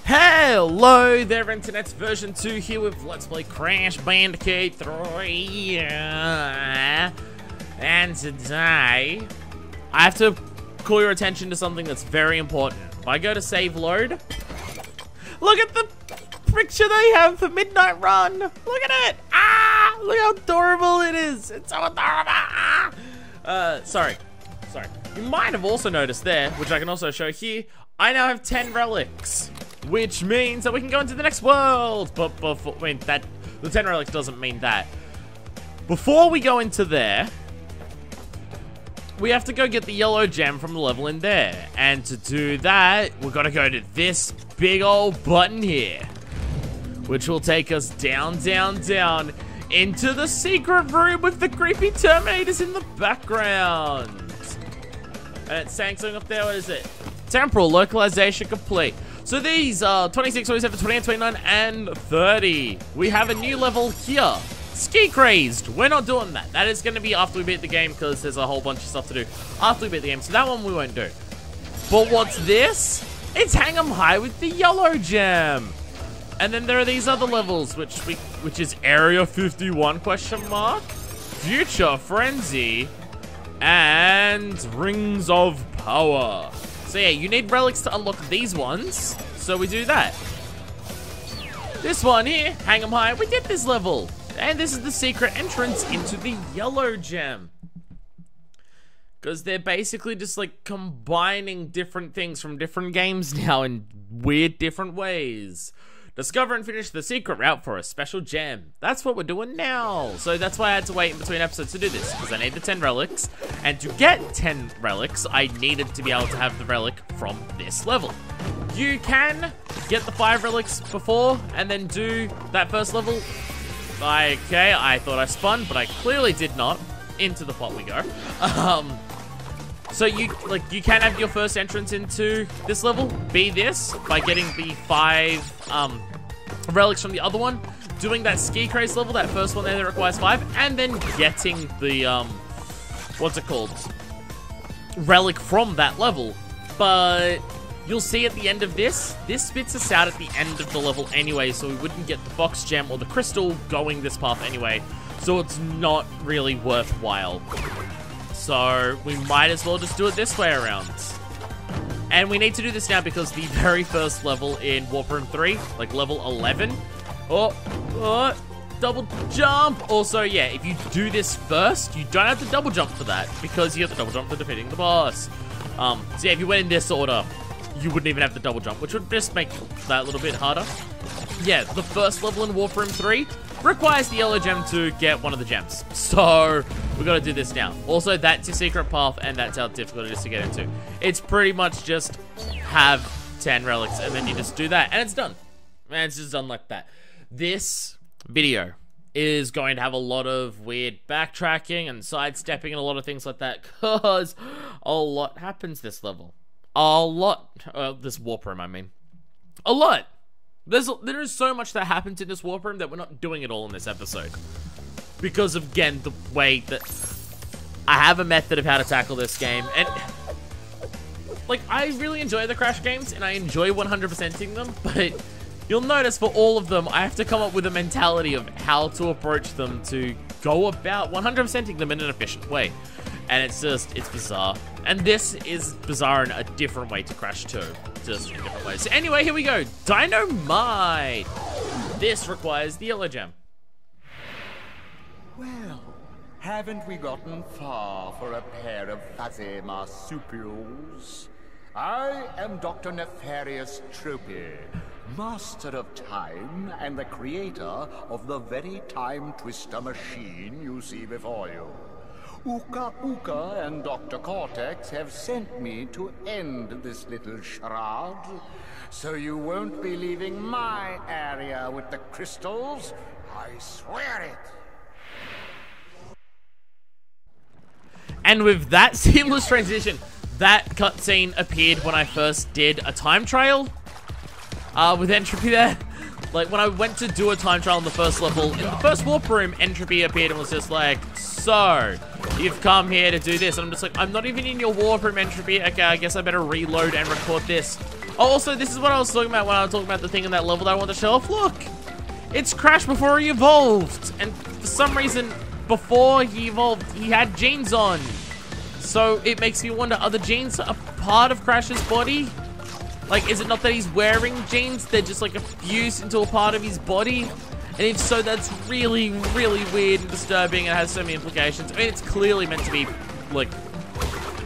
Hello there, Internet's version 2 here with Let's Play Crash Bandicoot 3. And today, I have to call your attention to something that's very important. If I go to save load, look at the picture they have for Midnight Run. Look at it. Ah, look how adorable it is. It's so adorable. Sorry. You might have also noticed there, which I can also show here, I now have 10 relics. Which means that we can go into the next world. But before, I mean, that the 10 relics doesn't mean that. Before we go into there, we have to go get the yellow gem from the level in there. And to do that, we've got to go to this big old button here, which will take us down, down, down into the secret room with the creepy Terminators in the background. And it's saying something up there. What is it? Temporal localization complete. So these are 26, 27, 28, 29, and 30. We have a new level here. Ski Crazed. We're not doing that. That is going to be after we beat the game because there's a whole bunch of stuff to do after we beat the game. So that one we won't do. But what's this? It's Hang 'em High with the yellow gem. And then there are these other levels, which is Area 51 question mark, Future Frenzy, and Rings of Power. So yeah, you need relics to unlock these ones, so we do that. This one here, Hang 'em High, we did this level. And this is the secret entrance into the yellow gem. Because they're basically just like combining different things from different games now in weird different ways. Discover and finish the secret route for a special gem. That's what we're doing now. So that's why I had to wait in between episodes to do this, because I needed 10 relics. And to get 10 relics, I needed to be able to have the relic from this level. You can get the 5 relics before and then do that first level. Okay, I thought I spun, but I clearly did not. Into the pot we go. So you can have your first entrance into this level be this by getting the 5 relics from the other one, doing that Ski Craze level, that first one there that requires 5, and then getting the what's it called, relic from that level. But you'll see at the end of this spits us out at the end of the level anyway, so we wouldn't get the box gem or the crystal going this path anyway, so it's not really worthwhile. So we might as well just do it this way around. And we need to do this now because the very first level in Warp Room 3, like level 11, double jump. Also, yeah, if you do this first, you don't have to double jump for that because you have to double jump for defeating the boss. So yeah, if you went in this order, you wouldn't even have to double jump, which would just make that a little bit harder. Yeah, the first level in Warp Room 3 requires the yellow gem to get one of the gems. So we got to do this now. Also, that's your secret path, and that's how difficult it is to get into. It's pretty much just have 10 relics, and then you just do that, and it's done. And it's just done like that. This video is going to have a lot of weird backtracking and sidestepping and a lot of things like that, because a lot happens this level. A lot. This warp room, I mean. A lot. There is so much that happens in this warp room that we're not doing it all in this episode. Because of, again, the way that I have a method of how to tackle this game. And, like, I really enjoy the Crash games, and I enjoy 100%ing them, but you'll notice for all of them, I have to come up with a mentality of how to approach them to go about 100%ing them in an efficient way. And it's bizarre. And this is bizarre in a different way to Crash 2. Just in different ways. So anyway, here we go. Dynamite! This requires the yellow gem. Well, haven't we gotten far for a pair of fuzzy marsupials? I am Dr. Nefarious Entropy, master of time and the creator of the very time twister machine you see before you. Uka Uka and Dr. Cortex have sent me to end this little charade, so you won't be leaving my area with the crystals. I swear it. And with that seamless transition, that cutscene appeared when I first did a time trial with Entropy there. Like, when I went to do a time trial in the first level, in the first warp room, Entropy appeared and was just like, so, you've come here to do this. And I'm just like, I'm not even in your warp room, Entropy. Okay, I guess I better reload and record this. Oh, also, this is what I was talking about when I was talking about the thing in that level that I wanted to show off. Look! It's Crash before he evolved. And for some reason, before he evolved, he had jeans on. So it makes me wonder, are the jeans a part of Crash's body? Like, is it not that he's wearing jeans? They're just like fused into a part of his body? And if so, that's really, really weird and disturbing and has so many implications. I mean, it's clearly meant to be, like,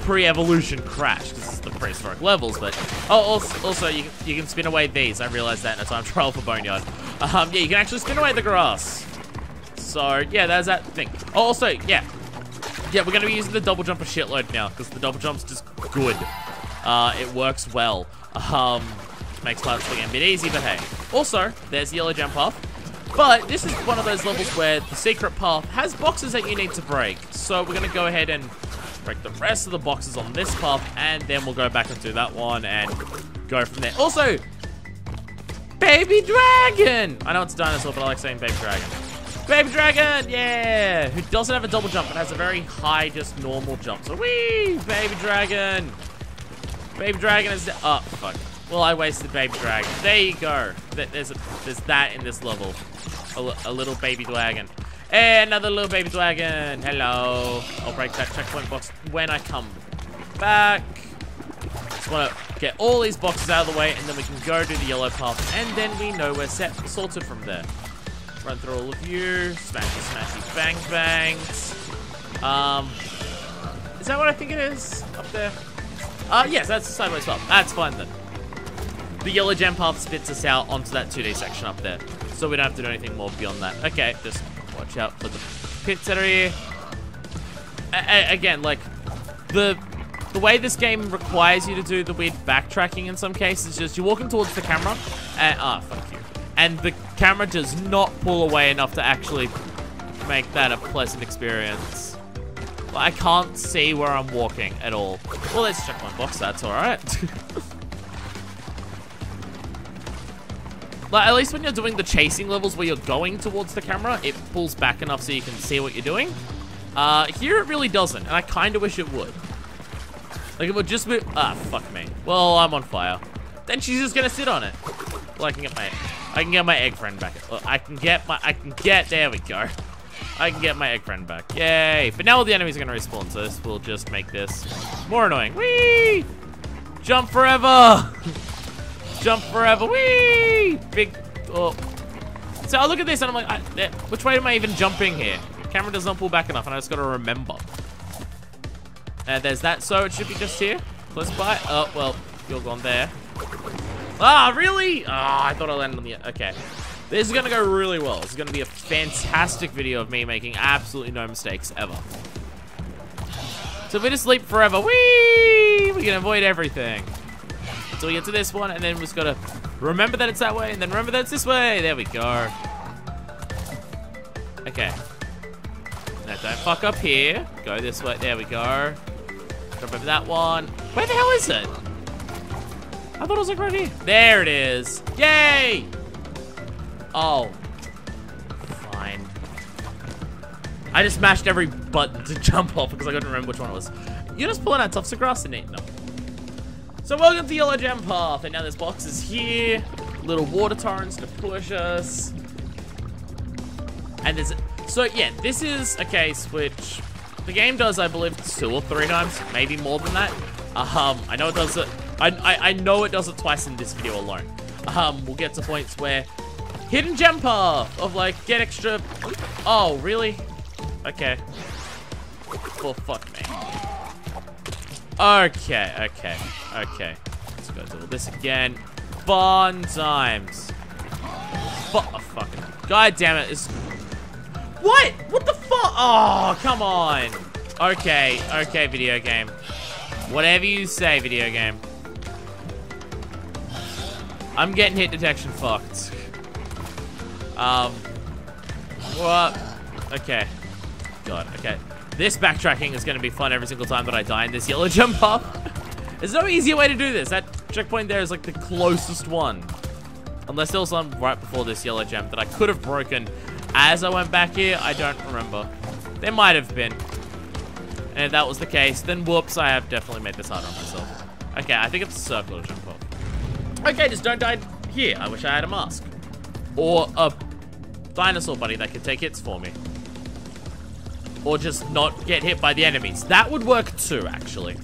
pre-evolution Crash, because it's the prehistoric levels, but... Oh, also you can spin away these. I realized that in a time trial for Boneyard. Yeah, you can actually spin away the grass. So, yeah, there's that thing. Oh, also, yeah. Yeah, we're going to be using the double jump a shitload now, because the double jump's just good. It works well. Makes platforming a bit easy, but hey. Also, there's the yellow jump path. But this is one of those levels where the secret path has boxes that you need to break. So we're going to go ahead and break the rest of the boxes on this path, and then we'll go back and do that one and go from there. Also, Baby Dragon! I know it's a dinosaur, but I like saying Baby Dragon. Baby Dragon, yeah! Who doesn't have a double jump, but has a very high, just normal jump. So, whee! Baby Dragon! Baby Dragon is... Oh, fuck. Well, I wasted Baby Dragon. There you go. There's that in this level. A little Baby Dragon. Hey, another little Baby Dragon. Hello. I'll break that checkpoint box when I come back. Just want to get all these boxes out of the way, and then we can go to the yellow path, and then we know we're sorted from there. Run through all of you. Smashy, smashy, bang, bangs. Is that what I think it is up there? Yes, that's the sideways path. That's fine then. The yellow gem path spits us out onto that 2D section up there. So we don't have to do anything more beyond that. Okay, just watch out for the pits that are here. Again, like, the way this game requires you to do the weird backtracking in some cases is just you're walking towards the camera, and, fuck you. And the camera does not pull away enough to actually make that a pleasant experience. I can't see where I'm walking at all. Well, let's check my box, that's alright. Like, at least when you're doing the chasing levels where you're going towards the camera, it pulls back enough so you can see what you're doing. Here it really doesn't, and I kind of wish it would. Like, it would just be... fuck me. Well, I'm on fire. Then she's just gonna sit on it. Well, I can get my egg friend back. Well, there we go. I can get my egg friend back. Yay. But now all the enemies are gonna respawn, so this will just make this more annoying. Whee! Jump forever! Jump forever, whee! Big, oh. So I look at this and I'm like, which way am I even jumping here? The camera does not pull back enough and I just gotta remember. There's that, so it should be just here. Close by. Oh, well, you're gone there. Ah, really? Ah, I thought I landed on the, okay. This is gonna go really well. This is gonna be a fantastic video of me making absolutely no mistakes ever. So if we just leap forever, whee! We can avoid everything. So we get to this one, and then we just gotta remember that it's that way, and then remember that it's this way. There we go. Okay. Now don't fuck up here. Go this way. There we go. Jump over that one. Where the hell is it? I thought it was like right here. There it is. Yay! Oh. Fine. I just mashed every button to jump off because I couldn't remember which one it was. You're just pulling out tufts of grass in it? No. So welcome to the yellow gem path, and now there's boxes here, little water torrents to push us, and there's, so yeah, this is a case which the game does, I believe, 2 or 3 times, maybe more than that. I know it does it, I know it does it twice in this video alone. We'll get to points where hidden gem path of like get extra. Oh, really? Okay. Well, fuck me. Okay. Let's go do this again. Fun times. Fuck. God damn it. What? What the fuck? Oh, come on. Okay, video game. Whatever you say, video game. I'm getting hit detection fucked. What? Okay. God, okay. This backtracking is going to be fun every single time that I die in this yellow jump path. There's no easier way to do this. That checkpoint there is like the closest one. Unless there was one right before this yellow gem that I could have broken as I went back here. I don't remember. There might have been. And if that was the case, then whoops, I have definitely made this harder on myself. Okay, I think it's a circular jump path. Okay, just don't die here. I wish I had a mask. Or a dinosaur buddy that could take hits for me. Or just not get hit by the enemies. That would work too, actually.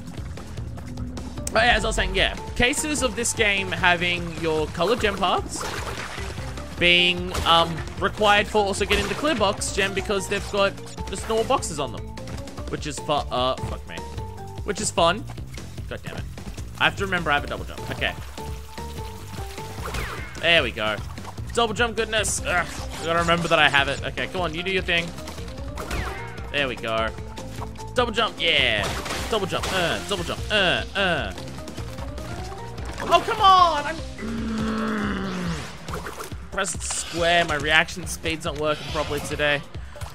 But yeah, as I was saying, yeah. Cases of this game having your colored gem paths being required for also getting the clear box gem because they've got just normal boxes on them. Which is fun. Fuck me. Which is fun. God damn it. I have to remember I have a double jump. Okay. There we go. Double jump goodness. Ugh. I gotta remember that I have it. Okay, come on, you do your thing. There we go. Double jump, yeah. Double jump, double jump, Oh, come on! Press square, my reaction speeds aren't working properly today.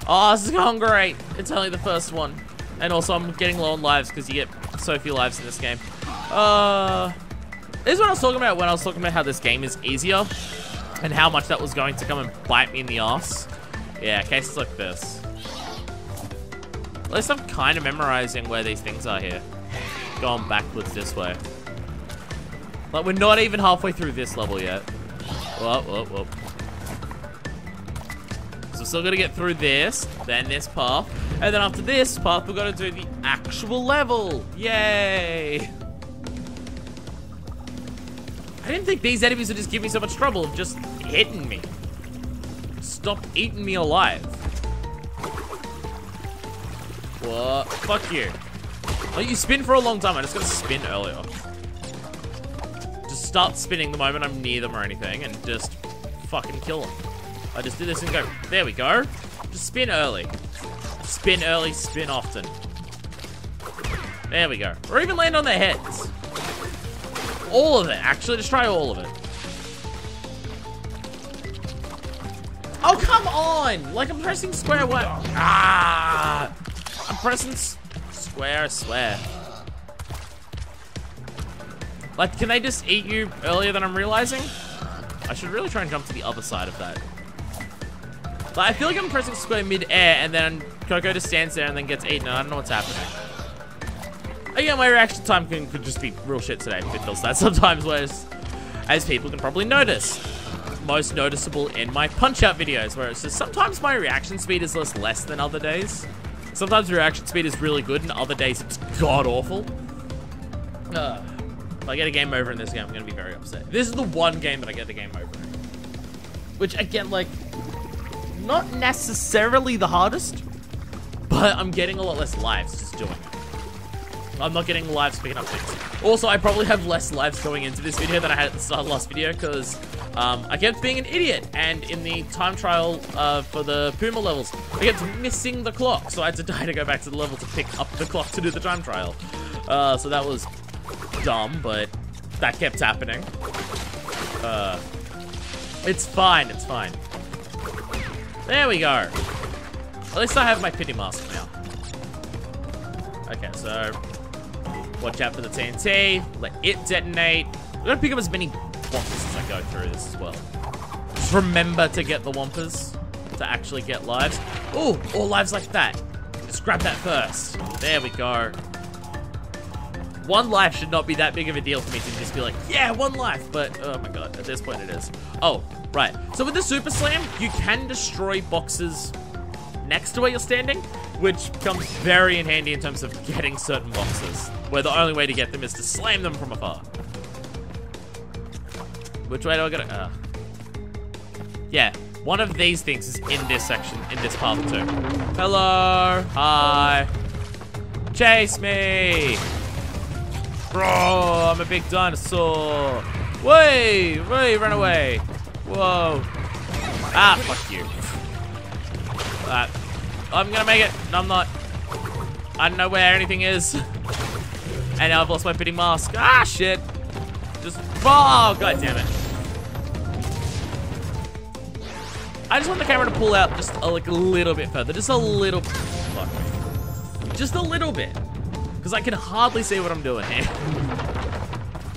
Oh, this is going great. It's only the first one. And also, I'm getting low on lives because you get so few lives in this game. This is what I was talking about when I was talking about how this game is easier. And how much that was going to come and bite me in the ass. Yeah, cases like this. At least I'm kind of memorizing where these things are here. Going backwards this way. Like, we're not even halfway through this level yet. Whoop, whoop, whoop. So we're still gonna get through this, then this path. And then after this path, we're gonna do the actual level. Yay! I didn't think these enemies would just give me so much trouble of just hitting me. Stop eating me alive. What? Fuck you. Oh, you spin for a long time. I just gotta spin earlier. Just start spinning the moment I'm near them or anything and just fucking kill them. I just do this and go, there we go. Just spin early. Spin early, spin often. There we go. Or even land on their heads. All of it, actually. Just try all of it. Oh, come on! Like, I'm pressing square what? Ah! I'm pressing square, I swear. Like, can they just eat you earlier than I'm realizing? I should really try and jump to the other side of that. Like, I feel like I'm pressing square mid-air, and then Coco just stands there and then gets eaten. I don't know what's happening. Again, my reaction time could just be real shit today. It feels that sometimes, whereas, as people can probably notice, most noticeable in my Punch-Out videos, where it's just sometimes my reaction speed is less than other days. Sometimes reaction speed is really good, and other days it's god-awful. If I get a game over in this game, I'm going to be very upset. This is the one game that I get the game over in. Which, again, like, not necessarily the hardest, but I'm getting a lot less lives just doing it. I'm not getting lives picking up things. Also, I probably have less lives going into this video than I had at the start of the last video because I kept being an idiot. And in the time trial for the Puma levels, I kept missing the clock. So I had to die to go back to the level to pick up the clock to do the time trial. So that was dumb, but that kept happening. It's fine, it's fine. There we go. At least I have my pity mask now. Okay, so watch out for the TNT. Let it detonate. We're gonna pick up as many Whompers as I go through this as well. Just remember to get the Whompers to actually get lives. Oh, all lives like that. Just grab that first. There we go. One life should not be that big of a deal for me to just be like, yeah, one life. But, oh my god, at this point it is. Oh, right. So with the Super Slam, you can destroy boxes next to where you're standing, which comes very in handy in terms of getting certain boxes, where the only way to get them is to slam them from afar. Which way do I go? Yeah, one of these things is in this section, in this path too. Hello, hi. Chase me. Bro, I'm a big dinosaur. Wait, run away. Whoa. Ah, fuck you. I'm gonna make it. No, I'm not. I don't know where anything is. And now I've lost my pity mask. Ah, shit. Just, oh, god damn it. I just want the camera to pull out just like a little bit further. Just a little, fuck me. Just a little bit. Because I can hardly see what I'm doing here.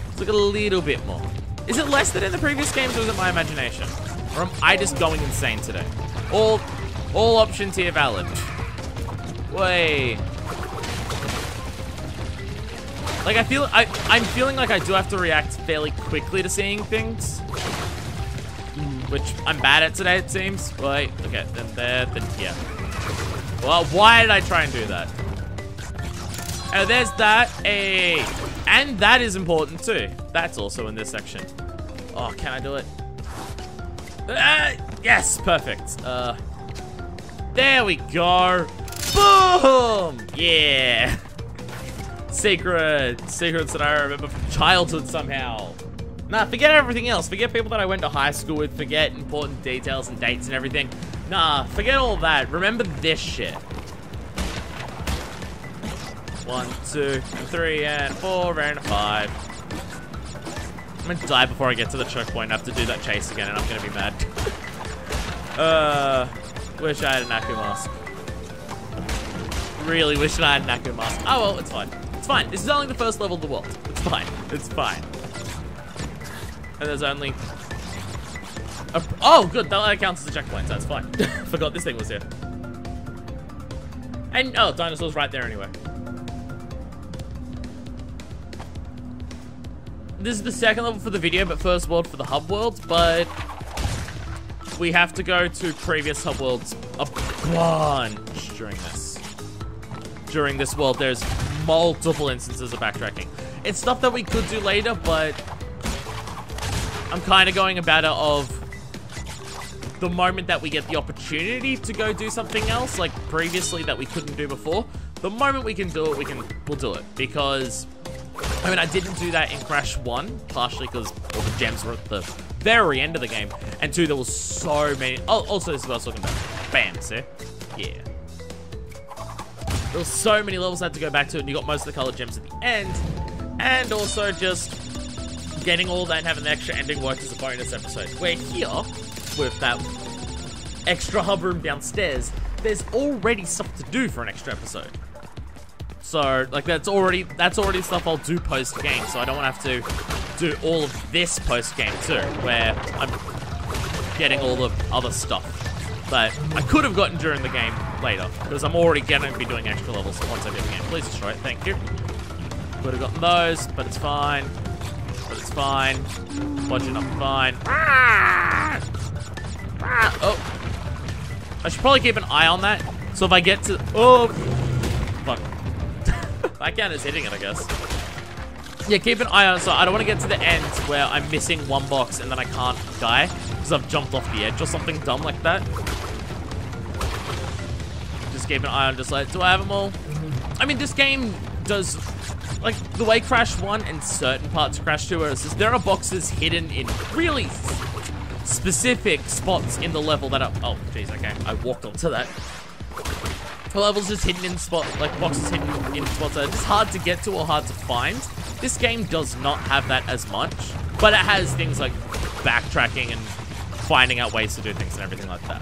Just like a little bit more. Is it less than in the previous games or is it my imagination? Or am I just going insane today? All options here valid. Way. Like, I'm feeling like I do have to react fairly quickly to seeing things. Which I'm bad at today, it seems. Wait, okay, then there, then here. Well, why did I try and do that? Oh, there's that. Hey. And that is important too. That's also in this section. Oh, can I do it? Yes, perfect. There we go. Boom! Yeah. Secrets that I remember from childhood somehow. Nah, forget everything else. Forget people that I went to high school with. Forget important details and dates and everything. Nah, forget all that. Remember this shit. 1, 2, and 3, and 4, and 5. I'm gonna die before I get to the checkpoint. I have to do that chase again, and I'm gonna be mad. Wish I had a Naku mask. Really wish I had a Naku mask. Oh well, it's fine. It's fine. This is only the first level of the world. It's fine. It's fine. And there's only... oh, good. That counts as a checkpoint, so that's fine. Forgot this thing was here. And, oh, dinosaur's right there anyway. This is the second level for the video, but first world for the hub world, but... we have to go to previous hub worlds a bunch during this. During this world, there's multiple instances of backtracking. It's stuff that we could do later, but... I'm kind of going about it of the moment that we get the opportunity to go do something else, like previously that we couldn't do before. The moment we can do it, we'll do it. Because, I mean, I didn't do that in Crash 1, partially because all the gems were at the very end of the game. And 2, there was so many. Oh, also, this is what I was talking about. Bam, see? Yeah. There was so many levels I had to go back to, and you got most of the colored gems at the end. And also just getting all that and having the extra ending worked as a bonus episode. Where here, with that extra hub room downstairs, there's already stuff to do for an extra episode. So, like, that's already stuff I'll do post-game, so I don't want to have to do all of this post-game too, where I'm getting all the other stuff that I could have gotten during the game later, because I'm already going to be doing extra levels once I get the game. Please destroy it, thank you. Would have gotten those, but it's fine. But it's fine. Watching up fine. Ah! Ah! Oh. I should probably keep an eye on that. So if I get to... oh! Fuck. I count as hitting it, I guess. Yeah, keep an eye on it, so I don't want to get to the end where I'm missing one box and then I can't die because I've jumped off the edge or something dumb like that. Just keep an eye on, just like, do I have them all? I mean, this game does... like, the way Crash 1 and certain parts of Crash 2 are, there are boxes hidden in really specific spots in the level that are... oh, jeez, okay. I walked onto that. The level's just hidden in spots, like boxes hidden in spots that are just hard to get to or hard to find. This game does not have that as much, but it has things like backtracking and finding out ways to do things and everything like that.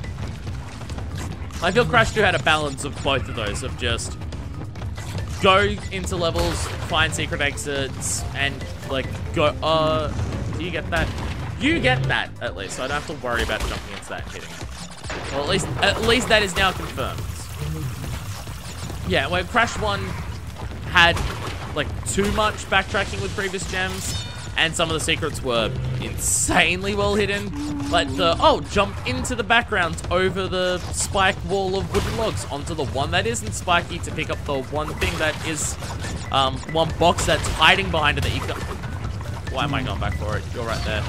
I feel Crash 2 had a balance of both of those, of just go into levels, find secret exits, and like go, do you get that? You get that, at least, so I don't have to worry about jumping into that and hitting it. Well, at least that is now confirmed. Yeah, where Crash 1 had like too much backtracking with previous gems, and some of the secrets were insanely well hidden. Like the, oh, jump into the background over the spike wall of wooden logs onto the one that isn't spiky to pick up the one thing that is, one box that's hiding behind it that you can... why am I going back for it? You're right there.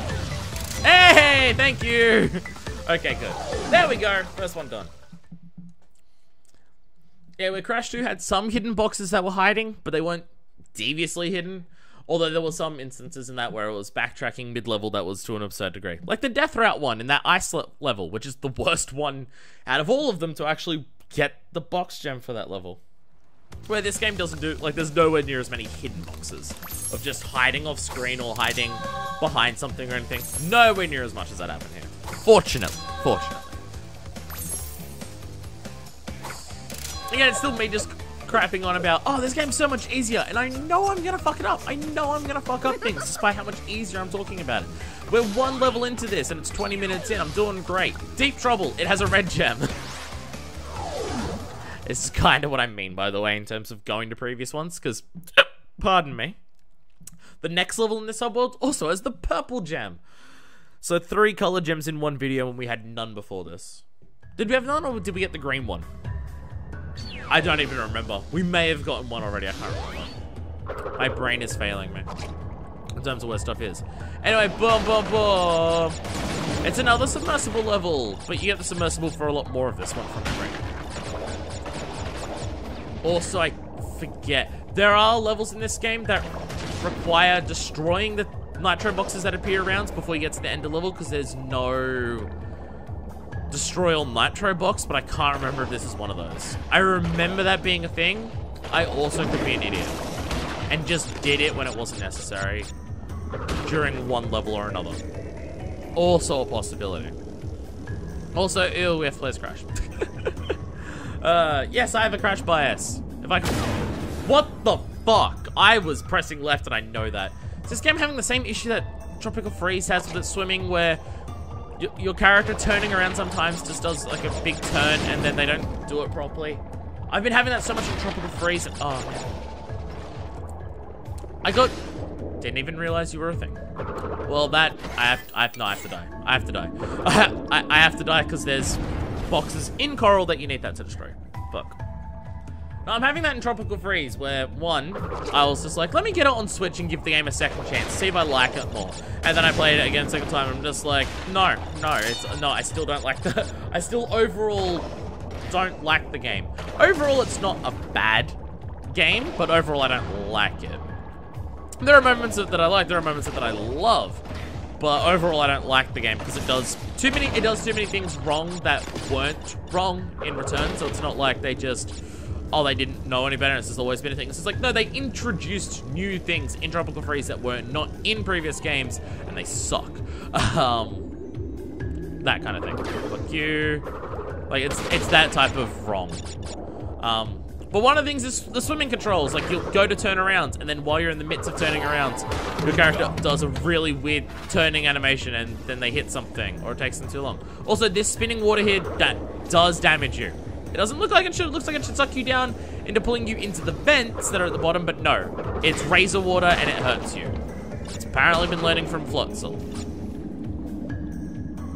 Hey, thank you. Okay, good. There we go. First one done. Yeah, where Crash 2 had some hidden boxes that were hiding, but they weren't deviously hidden. Although there were some instances in that where it was backtracking mid-level that was to an absurd degree. Like the Death Route one in that ice level, which is the worst one out of all of them to actually get the box gem for that level. Where this game doesn't do, like, there's nowhere near as many hidden boxes of just hiding off screen or hiding behind something or anything. Nowhere near as much as that happened here. Fortunately. Again, it's still me just crapping on about, oh, this game's so much easier, and I know I'm gonna fuck it up. I know I'm gonna fuck up things, despite how much easier I'm talking about it. We're one level into this, and it's 20 minutes in. I'm doing great. Deep Trouble. It has a red gem. This is kind of what I mean, by the way, in terms of going to previous ones, because, pardon me, The next level in this subworld also has the purple gem. So 3 color gems in one video and we had none before this. Did we have none or did we get the green one? I don't even remember. We may have gotten one already, I can't remember. My brain is failing me in terms of where stuff is. Anyway, boom, boom, boom. It's another submersible level, but you get the submersible for a lot more of this one from memory. Also, I forget, there are levels in this game that require destroying the nitro boxes that appear around before you get to the end of the level, because there's no destroy all nitro box, but I can't remember if this is one of those. I remember that being a thing. I also could be an idiot and just did it when it wasn't necessary during one level or another. Also a possibility. Also, ew, we have Flair's crash. Yes, I have a crash bias. If I can... What the fuck? I was pressing left and I know that. Is this game having the same issue that Tropical Freeze has with its swimming, where your character turning around sometimes just does like a big turn and then they don't do it properly? I've been having that so much in Tropical Freeze. Oh, man. Didn't even realize you were a thing. Well, that, I have to die. I have to die. I have to die because there's boxes in Coral that you need that to destroy. Fuck. Now, I'm having that in Tropical Freeze, where, one, I was just like, let me get it on Switch and give the game a second chance, see if I like it more. And then I played it again a second time, and I'm just like, no, I still don't like the, I still overall don't like the game. Overall, it's not a bad game, but overall, I don't like it. There are moments that I like, there are moments that I love, but overall, I don't like the game because it does too many things wrong that weren't wrong in return. So it's not like they just, oh, they didn't know any better, it's just always been a thing. It's just like, no, they introduced new things in Tropical Freeze that were not in previous games, and they suck. That kind of thing. Fuck you. Like, it's that type of wrong. But one of the things is the swimming controls. Like, you'll go to turn around, and then while you're in the midst of turning around, your character does a really weird turning animation, and then they hit something, or it takes them too long. Also, this spinning water here, that does damage you. It doesn't look like it should. It looks like it should suck you down into pulling you into the vents that are at the bottom, but no. It's razor water, and it hurts you. It's apparently been learning from Floatzel.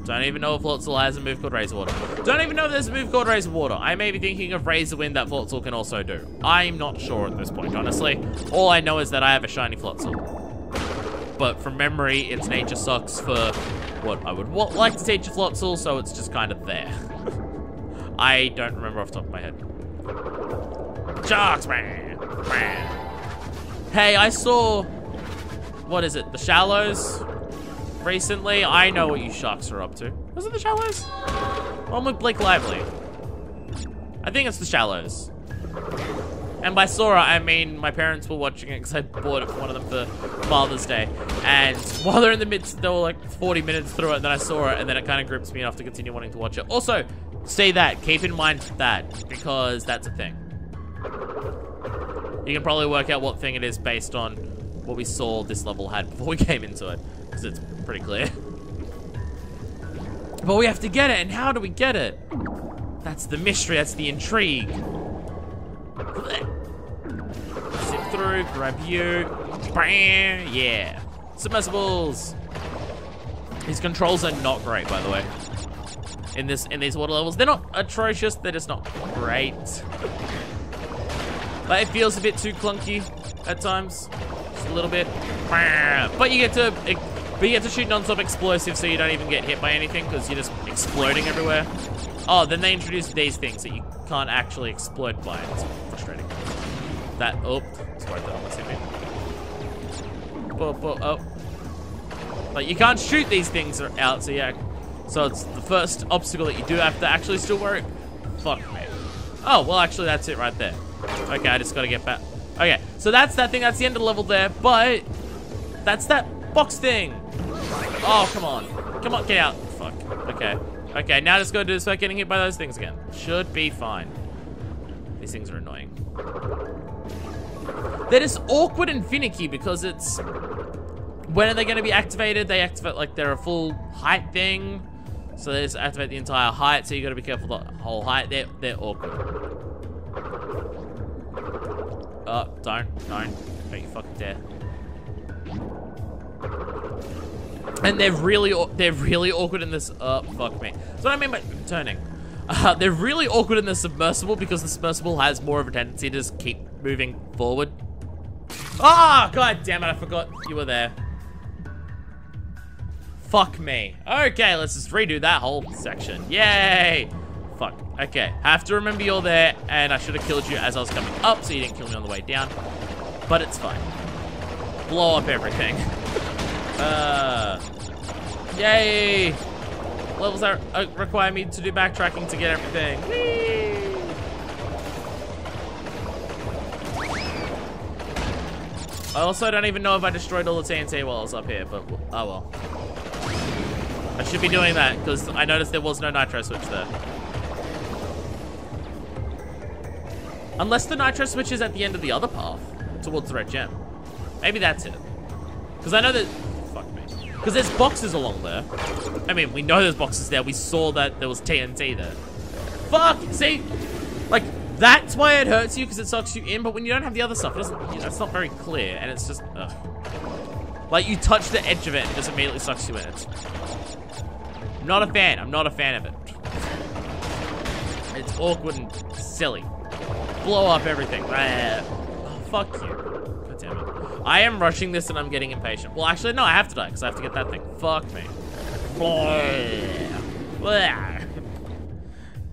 Don't even know if Floatzel has a move called Razor Water. Don't even know if there's a move called Razor Water. I may be thinking of Razor Wind that Floatzel can also do. I'm not sure at this point, honestly. All I know is that I have a shiny Floatzel. But from memory, its nature sucks for what I would like to teach a Floatzel, so it's just kind of there. I don't remember off the top of my head. Sharks, man. Hey, I saw, what is it, The Shallows? Recently, I know what you sharks are up to. Was it The Shallows? One with Blake Lively. I think it's The Shallows. And by saw it, I mean my parents were watching it because I bought it for one of them for Father's Day. And while they're in the midst, they were like 40 minutes through it, and then I saw it, and then it kind of grips me enough to continue wanting to watch it. Also, say that. Keep in mind that, because that's a thing. You can probably work out what thing it is based on what we saw this level had before we came into it, because it's pretty clear. But we have to get it, and how do we get it? That's the mystery, that's the intrigue. Zip through, grab you. Bam! Yeah. Submersibles. These controls are not great, by the way. In these water levels. They're not atrocious, they're just not great. But it feels a bit too clunky at times. Just a little bit. But you get to shoot non-stop explosives, so you don't even get hit by anything because you're just exploding everywhere. Oh, then they introduced these things that you can't actually explode by. It's frustrating. That, oh, sorry, that almost hit me. Oh. But you can't shoot these things out, so yeah. So it's the first obstacle that you do have to actually still worry. Fuck me. Oh, well, actually, that's it right there. Okay, I just gotta get back. Okay, so that's that thing. That's the end of the level there, but that's that box thing. Oh, come on. Come on, get out. Fuck. Okay. Okay, now just go do this without getting hit by those things again. Should be fine. These things are annoying. They're just awkward and finicky because it's... When are they going to be activated? They activate like they're a full height thing. So they just activate the entire height, so you got to be careful the whole height. They're awkward. Don't you fucking dare. And they're really awkward in this, fuck me. That's what I mean by turning. They're really awkward in the submersible because the submersible has more of a tendency to just keep moving forward. Ah, god damn it, I forgot you were there. Fuck me. Okay, let's just redo that whole section. Yay! Fuck. Okay, have to remember you're there, and I should have killed you as I was coming up, so you didn't kill me on the way down. But it's fine. Blow up everything. Yay! Levels that require me to do backtracking to get everything. Whee! I also don't even know if I destroyed all the TNT while I was up here, but oh well. I should be doing that because I noticed there was no nitro switch there. Unless the nitro switch is at the end of the other path towards the red gem. Maybe that's it. Because I know that... Fuck me. Because there's boxes along there. I mean, we know there's boxes there. We saw that there was TNT there. Fuck! See? Like, that's why it hurts you, because it sucks you in, but when you don't have the other stuff, it doesn't... You know, it's not very clear, and it's just... Ugh. Like, you touch the edge of it, and it just immediately sucks you in. It's... I'm not a fan. I'm not a fan of it. It's awkward and silly. Blow up everything. Oh, fuck you. God damn it. I am rushing this and I'm getting impatient. Well, actually, no, I have to die because I have to get that thing. Fuck me.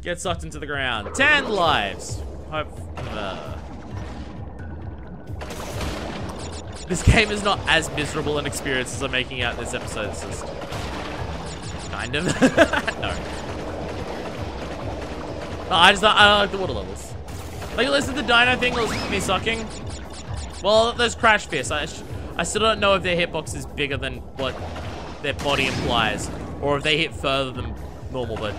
Get sucked into the ground. 10 lives. This game is not as miserable an experience as I'm making out in this episode. It's just... Kind of. No. No, I don't like the water levels. Like, listen to the dino thing that was me sucking. Well, those crash fists. I still don't know if their hitbox is bigger than what their body implies, or if they hit further than normal, but...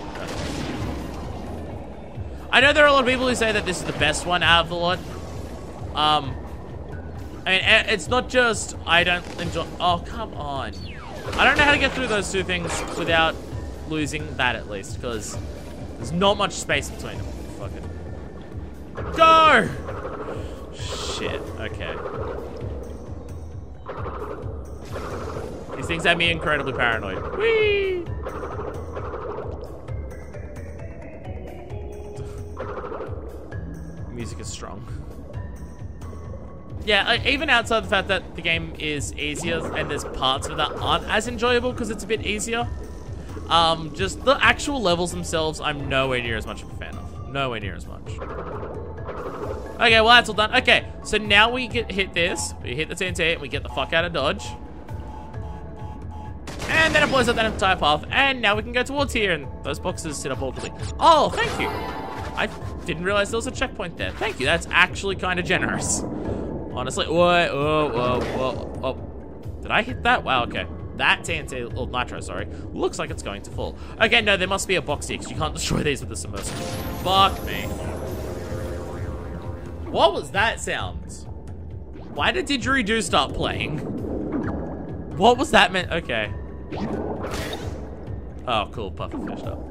I know there are a lot of people who say that this is the best one out of the lot. I mean, it's not just I don't enjoy... Oh, come on. I don't know how to get through those two things without losing that, at least, because there's not much space between them. Fuck it. Go! Shit, okay. These things have me incredibly paranoid. Whee! Music is strong. Yeah, even outside the fact that the game is easier and there's parts of it that aren't as enjoyable because it's a bit easier, just the actual levels themselves, I'm nowhere near as much of a fan of. Nowhere near as much. Okay, well, that's all done. Okay, so now we hit this. We hit the TNT and we get the fuck out of Dodge. And then it blows up that entire path. And now we can go towards here and those boxes sit up awkwardly. Oh, thank you. I didn't realize there was a checkpoint there. Thank you, that's actually kind of generous. Honestly, whoa. Did I hit that? Wow, okay. That TNT, or nitro, sorry, looks like it's going to fall. Okay, no, there must be a box here because you can't destroy these with the submersible. Fuck me. What was that sound? Why did Didgeridoo start playing? What was that meant? Okay. Oh, cool, Puffer fished up.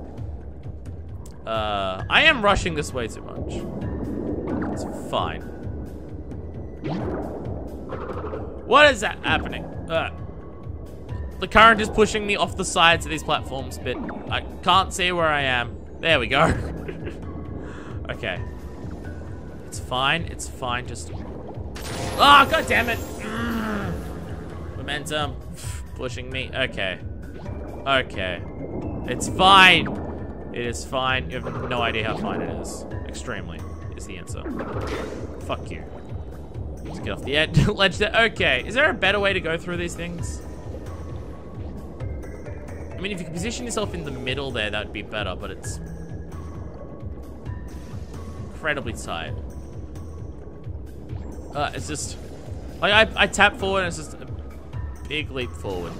I am rushing this way too much. It's fine. What is that happening? The current is pushing me off the sides of these platforms, but I can't see where I am. There we go. Okay. It's fine, just... Oh, god damn it! Momentum. Pushing me. Okay. Okay. It's fine. It is fine. You have no idea how fine it is. Extremely is the answer. Fuck you. Let's get off the ledge there. Okay. Is there a better way to go through these things? I mean, if you could position yourself in the middle there, that would be better, but it's incredibly tight. It's just... Like, I tap forward and it's just a big leap forward.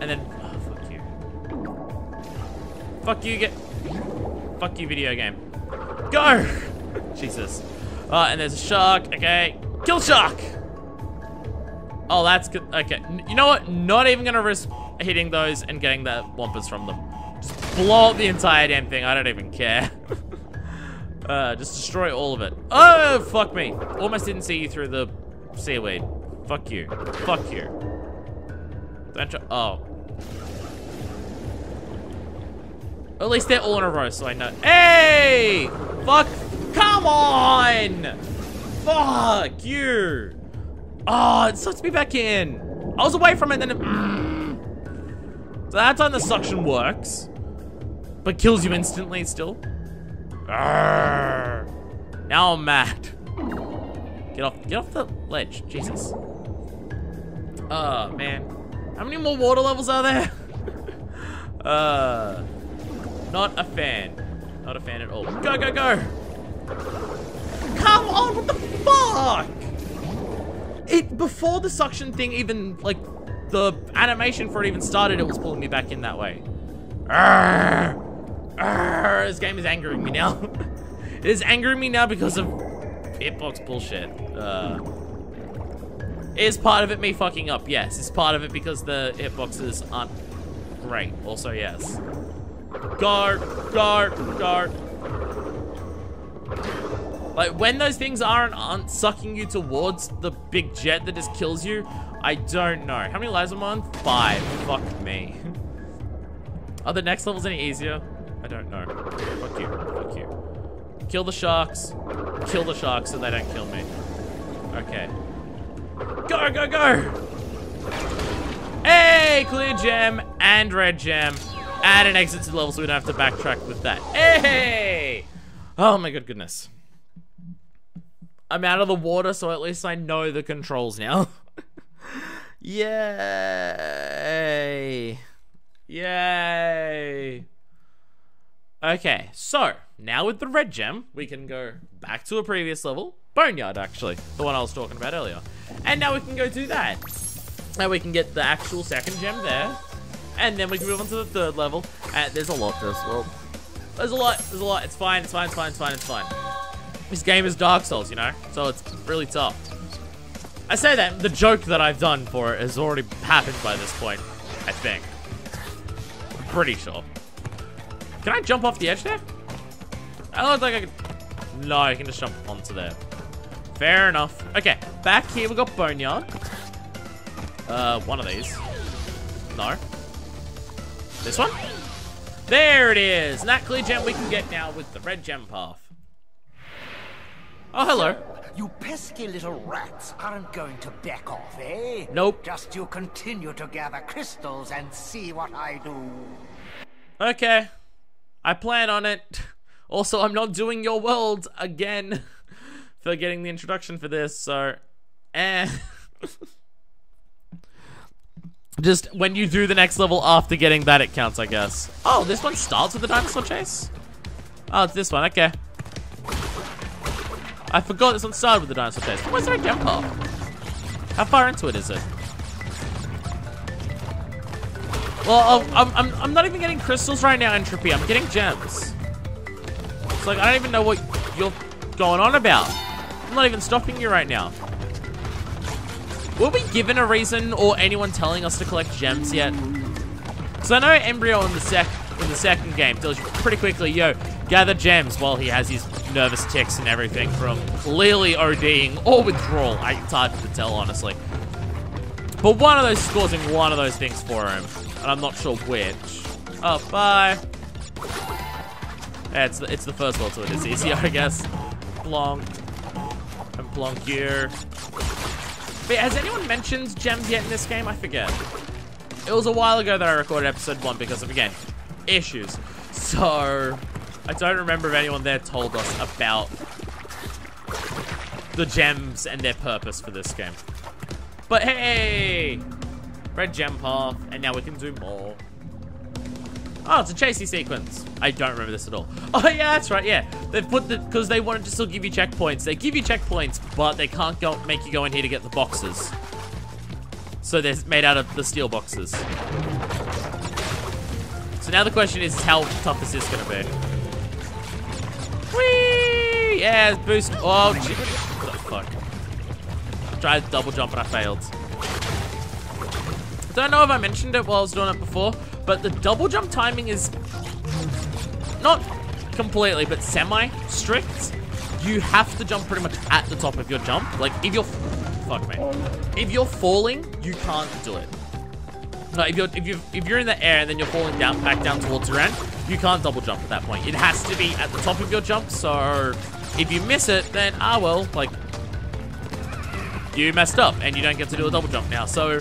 And then... Oh, fuck you. Fuck you, Fuck you, video game. Go! Jesus. And there's a shark. Okay. Kill shark! Oh, that's good. Okay. You know what? Not even gonna risk hitting those and getting the Whompers from them. Just blow up the entire damn thing. I don't even care. Just destroy all of it. Oh, fuck me. Almost didn't see you through the seaweed. Fuck you. Fuck you. Don't try. Oh. At least they're all in a row, so I know. Hey! Fuck! Come on! Fuck you! Oh, it sucks me back in. I was away from it, then it... So that time the suction works, but kills you instantly still. Arrgh. Now I'm mad. Get off the ledge, Jesus. Oh man, how many more water levels are there? Not a fan. Not a fan at all. Go, go, go! Come on, what the fuck? Before the suction thing even, like, the animation for it even started, it was pulling me back in that way. Arrgh. Arrgh. This game is angering me now. It is angering me now because of hitbox bullshit. Is part of it me fucking up? Yes. Is part of it because the hitboxes aren't great? Also, yes. Guard, guard, guard. Like, when those things aren't sucking you towards the big jet that just kills you, I don't know. How many lives am I on? 5. Fuck me. Are the next levels any easier? I don't know. Fuck you. Fuck you. Kill the sharks. Kill the sharks so they don't kill me. Okay. Go, go, go! Hey! Clear gem and red gem. And an exit to the level so we don't have to backtrack with that. Hey! Oh my good goodness. I'm out of the water, so at least I know the controls now. Yay! Yay! Okay, so now with the red gem, we can go back to a previous level. Boneyard, actually. The one I was talking about earlier. And now we can go do that. Now we can get the actual second gem there. And then we can move on to the third level. And there's a lot to this world. There's a lot. There's a lot. It's fine. It's fine. It's fine. It's fine. It's fine. This game is Dark Souls, you know? So it's really tough. I say that, the joke that I've done for it has already happened by this point, I think. I'm pretty sure. Can I jump off the edge there? I don't think I can... No, I can just jump onto there. Fair enough. Okay, back here we got Boneyard. One of these. No. This one? There it is! And that clear gem we can get now with the red gem path. Oh, hello. You pesky little rats aren't going to back off, eh? Nope. Just you continue to gather crystals and see what I do. Okay. I plan on it. Also, I'm not doing your world again for getting the introduction for this, so... Just when you do the next level after getting that, it counts, I guess. Oh, this one starts with the dinosaur chase? Oh, it's this one, okay. I forgot this one started with the dinosaur chase. Where's there a gem path? How far into it is it? Well, I'm not even getting crystals right now, Entropy. I'm getting gems. It's like, I don't even know what you're going on about. I'm not even stopping you right now. Were we given a reason or anyone telling us to collect gems yet? So I know Embryo in the second game tells you pretty quickly, yo, gather gems while he has his nervous tics and everything from clearly ODing or withdrawal. It's hard to tell, honestly. But one of those is causing one of those things for him. And I'm not sure which. Oh, bye. Yeah, it's the first world, so it is easier, I guess. Plonk. And plonk here. But has anyone mentioned gems yet in this game? I forget. It was a while ago that I recorded episode 1 because of, again, issues. So, I don't remember if anyone there told us about the gems and their purpose for this game. But hey! Red gem path, and now we can do more. Oh, it's a chasey sequence. I don't remember this at all. Oh yeah, that's right, yeah. They've put because they wanted to still give you checkpoints. They give you checkpoints, but they can't make you go in here to get the boxes. So they're made out of the steel boxes. So now the question is how tough is this gonna be? Whee! Yeah, boost. Oh, shit. What the fuck? I tried to double jump and I failed. I don't know if I mentioned it while I was doing it before, but the double jump timing is not completely, but semi-strict. You have to jump pretty much at the top of your jump. Like, if you're fuck me. If you're falling, you can't do it. No, if you're in the air and then you're falling down, back down towards your end, you can't double jump at that point. It has to be at the top of your jump, so if you miss it, then, well, like, you messed up and you don't get to do a double jump now. So,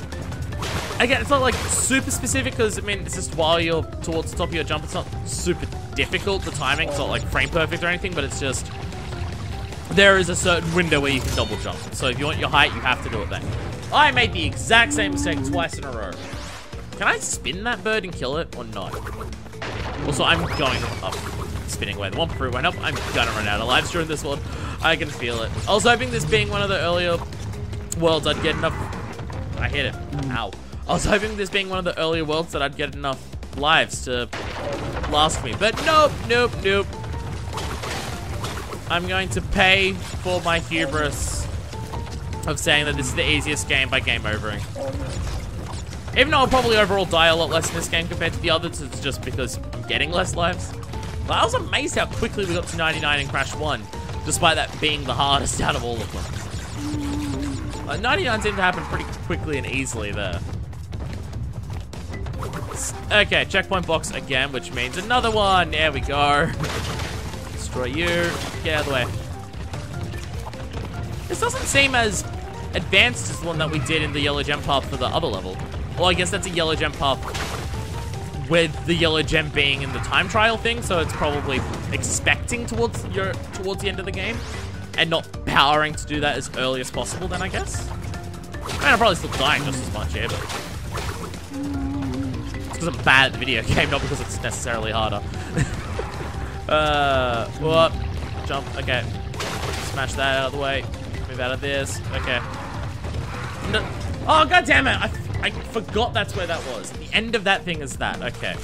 again, it's not, like, super specific because, I mean, it's just while you're towards the top of your jump, it's not super difficult, the timing. It's not, like, frame perfect or anything, but it's just, there is a certain window where you can double jump. So if you want your height, you have to do it then. I made the exact same mistake twice in a row. Can I spin that bird and kill it or not? Also, I'm going up, spinning away. The one fruit went up. I'm gonna run out of lives during this one. I can feel it. I was hoping this being one of the earlier worlds, I'd get enough. I hit it. Ow. I was hoping this being one of the earlier worlds that I'd get enough lives to last me. But nope, nope, nope. I'm going to pay for my hubris of saying that this is the easiest game by game overing. Even though I'll probably overall die a lot less in this game compared to the others, it's just because I'm getting less lives. But I was amazed how quickly we got to 99 in Crash 1, despite that being the hardest out of all of them. 99 seemed to happen pretty quickly and easily there. Okay, checkpoint box again, which means another one. There we go. Destroy you. Get out of the way. This doesn't seem as advanced as the one that we did in the yellow gem path for the other level. Well, I guess that's a yellow gem path with the yellow gem being in the time trial thing, so it's probably expecting towards the end of the game and not powering to do that as early as possible then, I guess. I mean, I'm probably still dying just as much here, but it's because I'm bad at the video game, not because it's necessarily harder. What? Jump, okay. Smash that out of the way. Move out of this, okay. No. Oh, god damn it! I forgot that's where that was. The end of that thing is that, okay.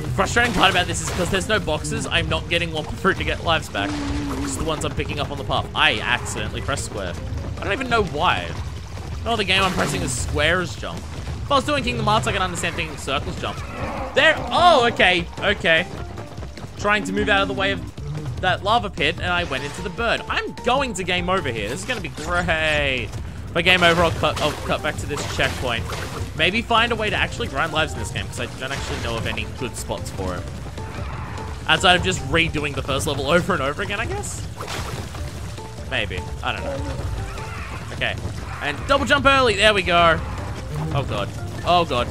The frustrating part about this is because there's no boxes, I'm not getting one fruit to get lives back. Just the ones I'm picking up on the path. I accidentally pressed square. I don't even know why. No, the game I'm pressing is squares jump. If I was doing Kingdom Hearts, I can understand thinking circles jump. There, oh, okay, okay. Trying to move out of the way of that lava pit, and I went into the bird. I'm going to game over here. This is gonna be great. If I game over, I'll cut back to this checkpoint. Maybe find a way to actually grind lives in this game, because I don't actually know of any good spots for it. Outside of just redoing the first level over and over again, I guess? Maybe. I don't know. Okay. And double jump early. There we go. Oh, God. Oh, God.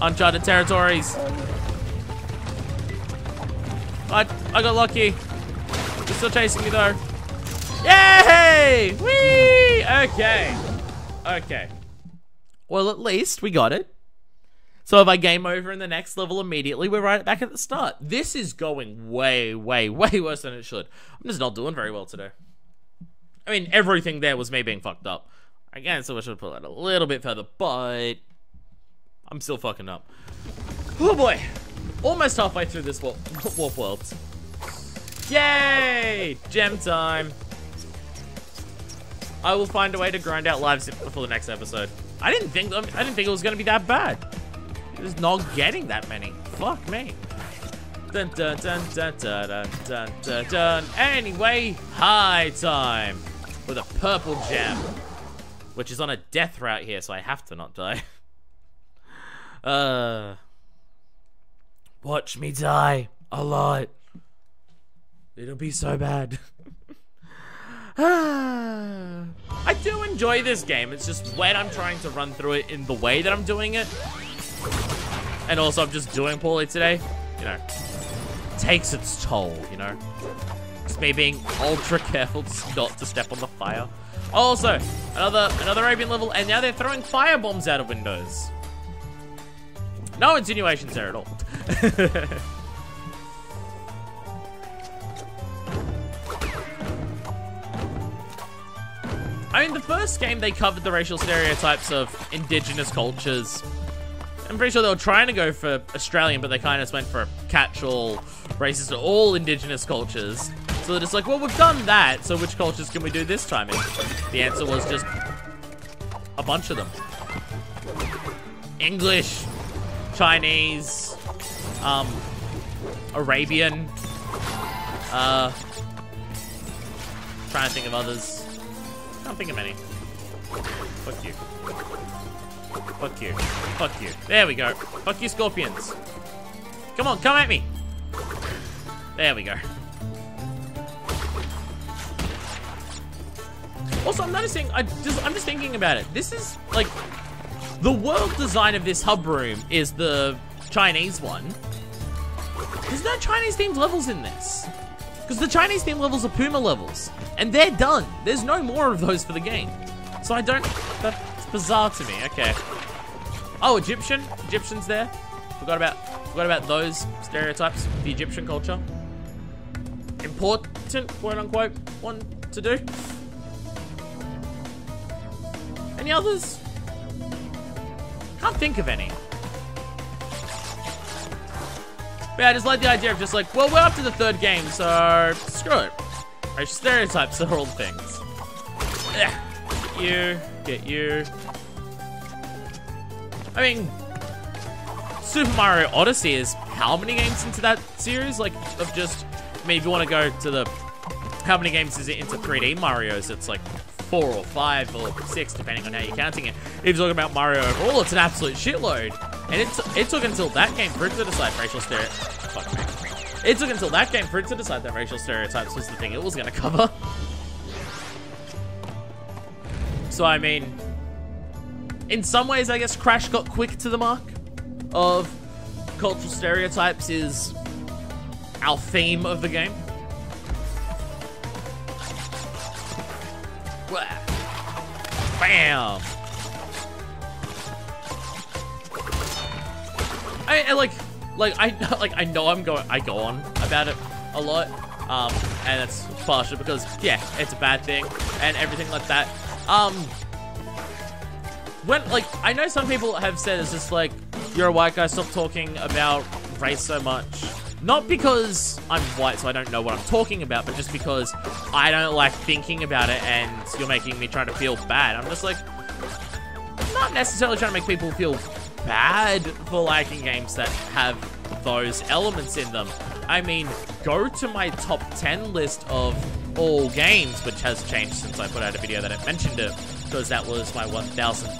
Uncharted territories. I got lucky. They're still chasing me, though. Yay! Whee! Okay. Okay. Well, at least we got it. So if I game over in the next level immediately, we're right back at the start. This is going way, way, way worse than it should. I'm just not doing very well today. I mean, everything there was me being fucked up. Again, so I should pull that a little bit further, but I'm still fucking up. Oh boy. Almost halfway through this warp world. Yay! Gem time. I will find a way to grind out lives before the next episode. I didn't think it was gonna be that bad. Just not getting that many. Fuck me. Dun dun dun dun dun dun dun dun dun. Anyway, high time with a purple gem, which is on a death route here, so I have to not die. Watch me die a lot. It'll be so bad. I do enjoy this game. It's just when I'm trying to run through it in the way that I'm doing it, and also I'm just doing poorly today, you know, it takes its toll, you know. It's me being ultra careful not to step on the fire. Also, another Arabian level, and now they're throwing fire bombs out of windows. No insinuations there at all. I mean, the first game, they covered the racial stereotypes of indigenous cultures. I'm pretty sure they were trying to go for Australian, but they kind of just went for a catch-all, racist to all indigenous cultures. So they're just like, well, we've done that, so which cultures can we do this time? And the answer was just a bunch of them. English, Chinese, Arabian, trying trying to think of others. Can't think of any. Fuck you. Fuck you. Fuck you. There we go. Fuck you, scorpions. Come on, come at me. There we go. Also, I'm noticing, I'm just thinking about it. This is, like, the world design of this hub room is the Chinese one. There's no Chinese themed levels in this. Because the Chinese themed levels are Puma levels. And they're done. There's no more of those for the game. So I don't, that's bizarre to me, okay. Oh, Egyptian's there. Forgot about those stereotypes, the Egyptian culture. Important, quote unquote, one to do. Any others? Can't think of any. But yeah, I just like the idea of just like, well, we're up to the 3rd game, so screw it. Racial stereotypes are all things. Get you. I mean, Super Mario Odyssey is how many games into that series? Like, of just, I mean, if you want to go to the, how many games is it into 3D Marios? It's like 4 or 5 or 6, depending on how you're counting it. If you're talking about Mario overall, it's an absolute shitload. And it took until that game for it to decide racial stereotypes. Fuck me. It took until that game for it to decide that racial stereotypes was the thing it was going to cover. So, I mean, in some ways, I guess Crash got quick to the mark of cultural stereotypes is our theme of the game. Bam! I know I go on about it a lot, and it's partially because, yeah, it's a bad thing and everything like that. When, like, I know some people have said it's just like, you're a white guy, stop talking about race so much. Not because I'm white, so I don't know what I'm talking about, but just because I don't like thinking about it and you're making me try to feel bad. I'm just like, I'm not necessarily trying to make people feel bad for liking games that have those elements in them. I mean, go to my top 10 list of all games, which has changed since I put out a video that I mentioned it, because that was my 1000th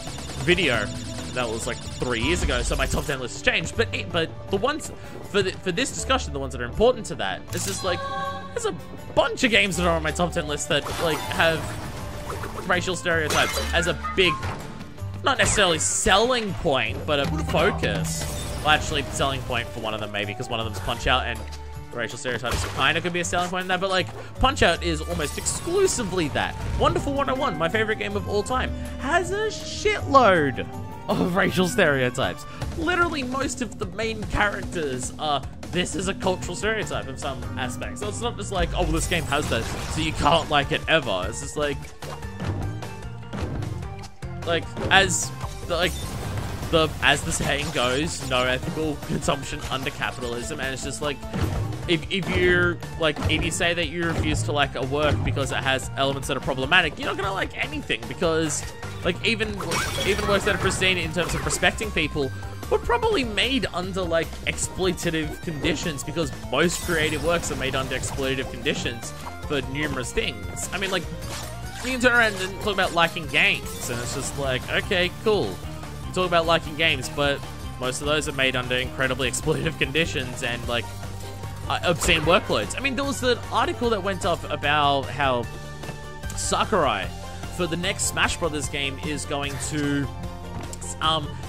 video. That was like 3 years ago, so my top 10 list has changed. But the ones for this discussion, the ones that are important to that, it's just like there's a bunch of games that are on my top 10 list that like have racial stereotypes as a big, not necessarily selling point, but a focus. Well, actually, selling point for one of them maybe, because one of them's Punch-Out, and racial stereotypes kind of could be a selling point in that, but like Punch-Out is almost exclusively that. Wonderful 101, my favorite game of all time, has a shitload of racial stereotypes. Literally most of the main characters are, this is a cultural stereotype in some aspects. So it's not just like, oh, well, this game has that, so you can't like it ever. It's just like as the saying goes, no ethical consumption under capitalism. And it's just like, if you say that you refuse to like a work because it has elements that are problematic, you're not gonna like anything, because like even works that are pristine in terms of respecting people were probably made under like exploitative conditions, because most creative works are made under exploitative conditions for numerous things. I mean, like, you can turn around and talk about liking games, and it's just like, okay, cool. You talk about liking games, but most of those are made under incredibly exploitative conditions and like obscene workloads. I mean, there was an article that went up about how Sakurai for the next Smash Brothers game is going to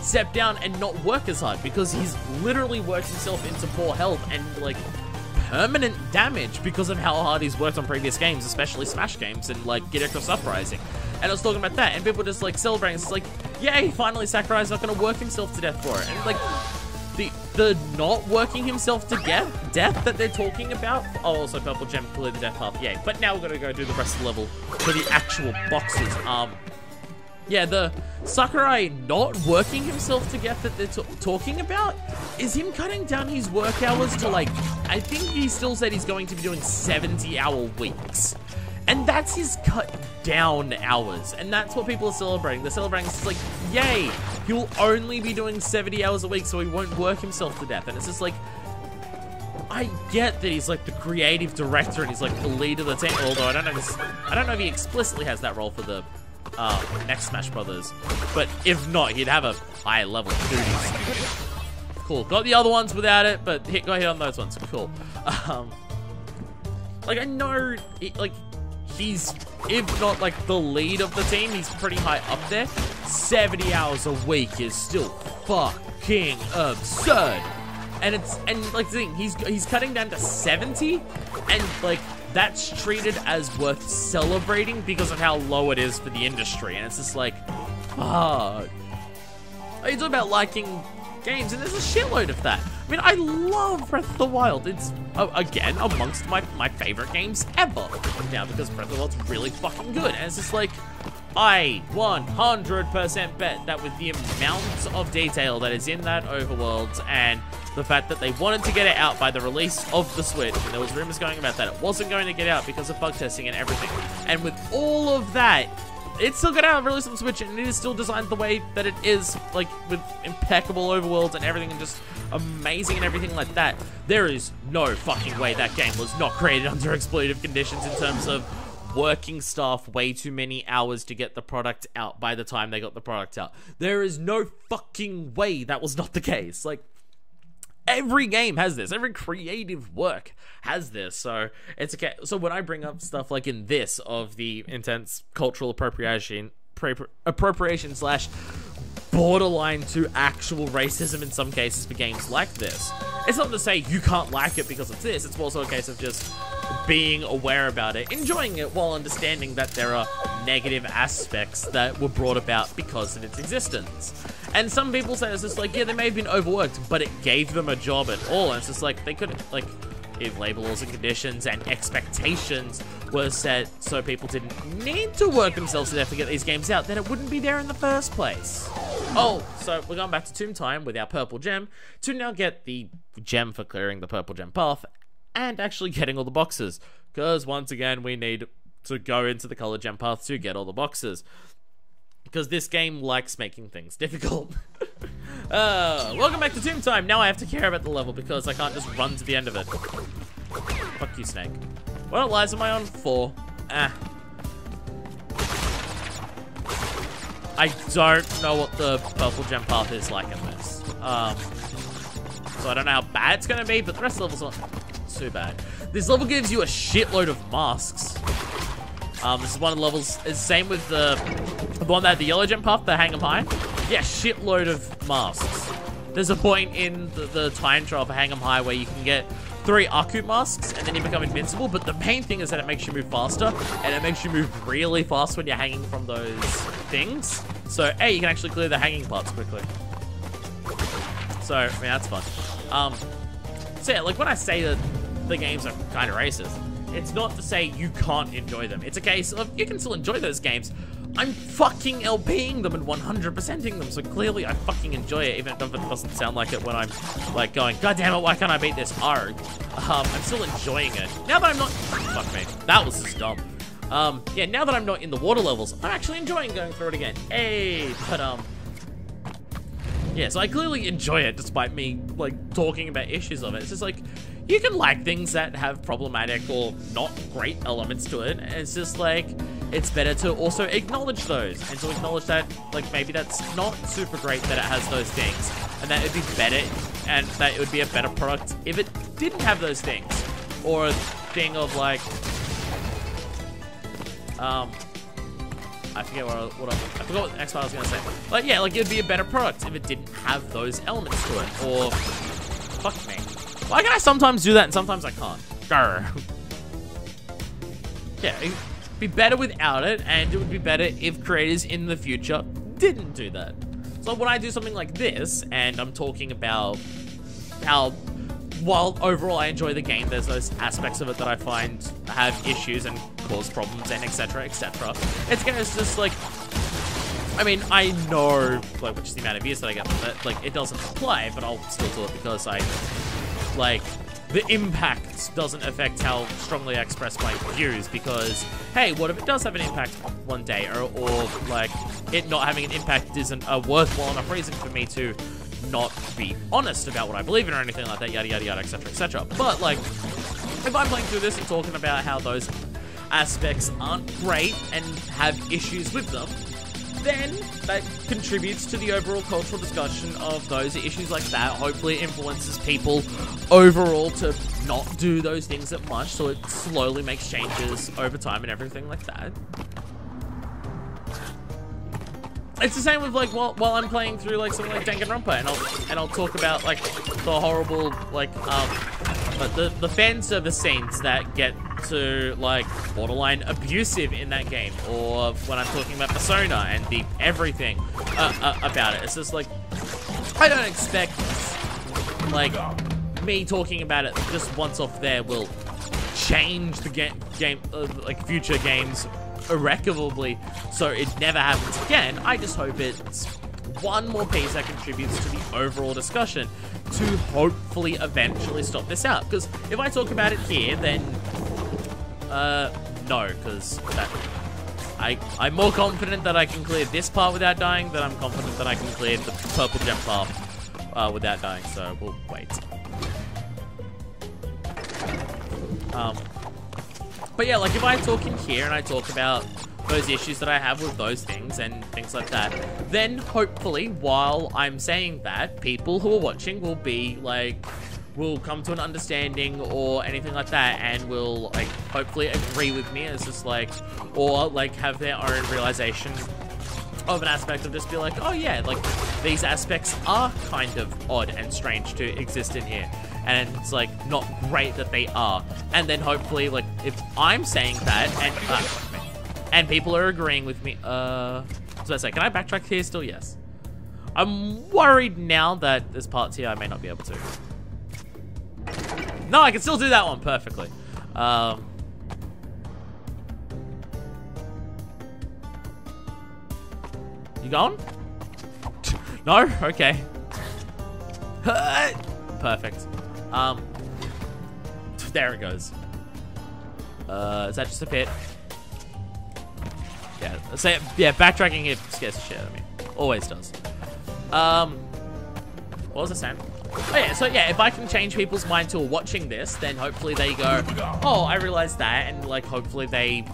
step down and not work as hard, because he's literally worked himself into poor health and like permanent damage because of how hard he's worked on previous games, especially Smash games and like Get Across Uprising. And I was talking about that, and people just like celebrating. It's like, yay, finally Sakurai's not going to work himself to death for it. And like the not working himself to death that they're talking about. Oh, also Purple Gem, clear the death path, yay. But now we're going to go do the rest of the level for the actual boxes. Yeah, the Sakurai not working himself to death that they're talking about is him cutting down his work hours to like, I think he still said he's going to be doing 70-hour weeks. And that's his cut down hours. And that's what people are celebrating. They're celebrating, it's like, yay, he'll only be doing 70 hours a week, so he won't work himself to death. And it's just like, I get that he's like the creative director and he's like the lead of the team, although I don't know if he explicitly has that role for the next Smash Brothers, but if not, he'd have a high level duties. Cool. Got the other ones without it, but got hit on those ones. Cool. Like, I know, he's, if not, like, the lead of the team, he's pretty high up there. 70 hours a week is still fucking absurd. And like, the thing, he's cutting down to 70, and, like, that's treated as worth celebrating because of how low it is for the industry. And it's just like, fuck. You talk about liking games, and there's a shitload of that. I mean, I love Breath of the Wild. It's, again, amongst my favorite games ever. Now, because Breath of the Wild's really fucking good. And it's just like, I 100% bet that with the amount of detail that is in that overworld and the fact that they wanted to get it out by the release of the Switch, and there was rumors going about that it wasn't going to get out because of bug testing and everything. And with all of that, it's still got out released on the Switch, and it is still designed the way that it is, like, with impeccable overworlds and everything, and just amazing and everything like that. There is no fucking way that game was not created under exploitative conditions in terms of working staff way too many hours to get the product out by the time they got the product out. There is no fucking way that was not the case. Like, every game has this. Every creative work has this. So it's okay. So when I bring up stuff like in this of the intense cultural appropriation slash borderline to actual racism in some cases for games like this, it's not to say you can't like it because it's this. It's also a case of just being aware about it, enjoying it while understanding that there are negative aspects that were brought about because of its existence. And some people say it's just like, yeah, they may have been overworked, but it gave them a job at all. And it's just like, they could, like, if labor laws and conditions and expectations were set so people didn't need to work themselves to death to get these games out, then it wouldn't be there in the first place. Oh, so we're going back to Tomb Time with our purple gem to now get the gem for clearing the purple gem path and actually getting all the boxes. Because once again, we need to go into the color gem path to get all the boxes. Because this game likes making things difficult. Welcome back to Tomb Time. Now I have to care about the level because I can't just run to the end of it. Fuck you, Snake. What lies am I on? 4. I don't know what the purple gem path is like in this. So I don't know how bad it's gonna be, but the rest of the level's not too bad. This level gives you a shitload of masks. This is one of the levels, it's the same with the one that had the yellow gem path, the Hang 'em High. Yeah, shitload of masks. There's a point in the time trial for Hang 'em High where you can get 3 Aku masks and then you become invincible, but the main thing is that it makes you move faster, and it makes you move really fast when you're hanging from those things. So, hey, you can actually clear the hanging parts quickly. So, I mean, that's fun. So yeah, like when I say that the games are kind of racist, it's not to say you can't enjoy them. It's a case of you can still enjoy those games. I'm fucking LPing them and 100%ing them, so clearly I fucking enjoy it, even if it doesn't sound like it when I'm like going, God damn it, why can't I beat this arg? I'm still enjoying it. Now that I'm not, fuck me, that was just dumb. Yeah, now that I'm not in the water levels, I'm actually enjoying going through it again. Hey, but yeah, so I clearly enjoy it despite me like talking about issues of it. It's just like, you can like things that have problematic or not great elements to it, and it's just like, it's better to also acknowledge those, and to acknowledge that, like, maybe that's not super great that it has those things, and that it'd be better, and that it would be a better product if it didn't have those things. Or a thing of, like, I forget I forgot what the next part I was gonna say. But yeah, like, it'd be a better product if it didn't have those elements to it, or, fuck me. Why can I sometimes do that and sometimes I can't? Grr. Yeah, it'd be better without it, and it would be better if creators in the future didn't do that. So when I do something like this, and I'm talking about how, while overall I enjoy the game, there's those aspects of it that I find have issues and cause problems and etc, etc. It's just like, I mean, I know, like, which is the amount of years that I get from it, like, it doesn't apply, but I'll still do it because I, like, the impact doesn't affect how strongly I express my views, because, hey, what if it does have an impact one day, or like, it not having an impact isn't a worthwhile enough reason for me to not be honest about what I believe in or anything like that, yada yada yada, etc, etc. But like, if I'm playing through this and talking about how those aspects aren't great and have issues with them, then that contributes to the overall cultural discussion of those issues like that. Hopefully it influences people overall to not do those things that much, so it slowly makes changes over time and everything like that. It's the same with like while I'm playing through like something like Danganronpa, and I'll talk about like the horrible like the fan service scenes that get to like borderline abusive in that game, or when I'm talking about Persona and the everything about it. It's just like, I don't expect like me talking about it just once off there will change the game like future games irrecoverably, so it never happens again. I just hope it's one more piece that contributes to the overall discussion to hopefully eventually stop this out. Because if I talk about it here, then no, because I'm more confident that I can clear this part without dying than I'm confident that I can clear the purple gem path without dying, so we'll wait. But yeah, like if I talk in here and I talk about those issues that I have with those things and things like that, then hopefully while I'm saying that, people who are watching will be like, will come to an understanding or anything like that, and will like hopefully agree with me. It's just like, or like have their own realization of an aspect of just be like, oh yeah, like these aspects are kind of odd and strange to exist in here, and it's like not great that they are. And then hopefully like if I'm saying that and people are agreeing with me, so I say, can I backtrack here still? Yes. I'm worried now that there's parts here I may not be able to. No, I can still do that one perfectly. You going? No? Okay. Perfect. There it goes. Is that just a pit? Yeah, yeah, backtracking here scares the shit out of me. Always does. What was I saying? Oh yeah, so yeah, if I can change people's minds who are watching this, then hopefully they go, oh, I realized that, and like hopefully they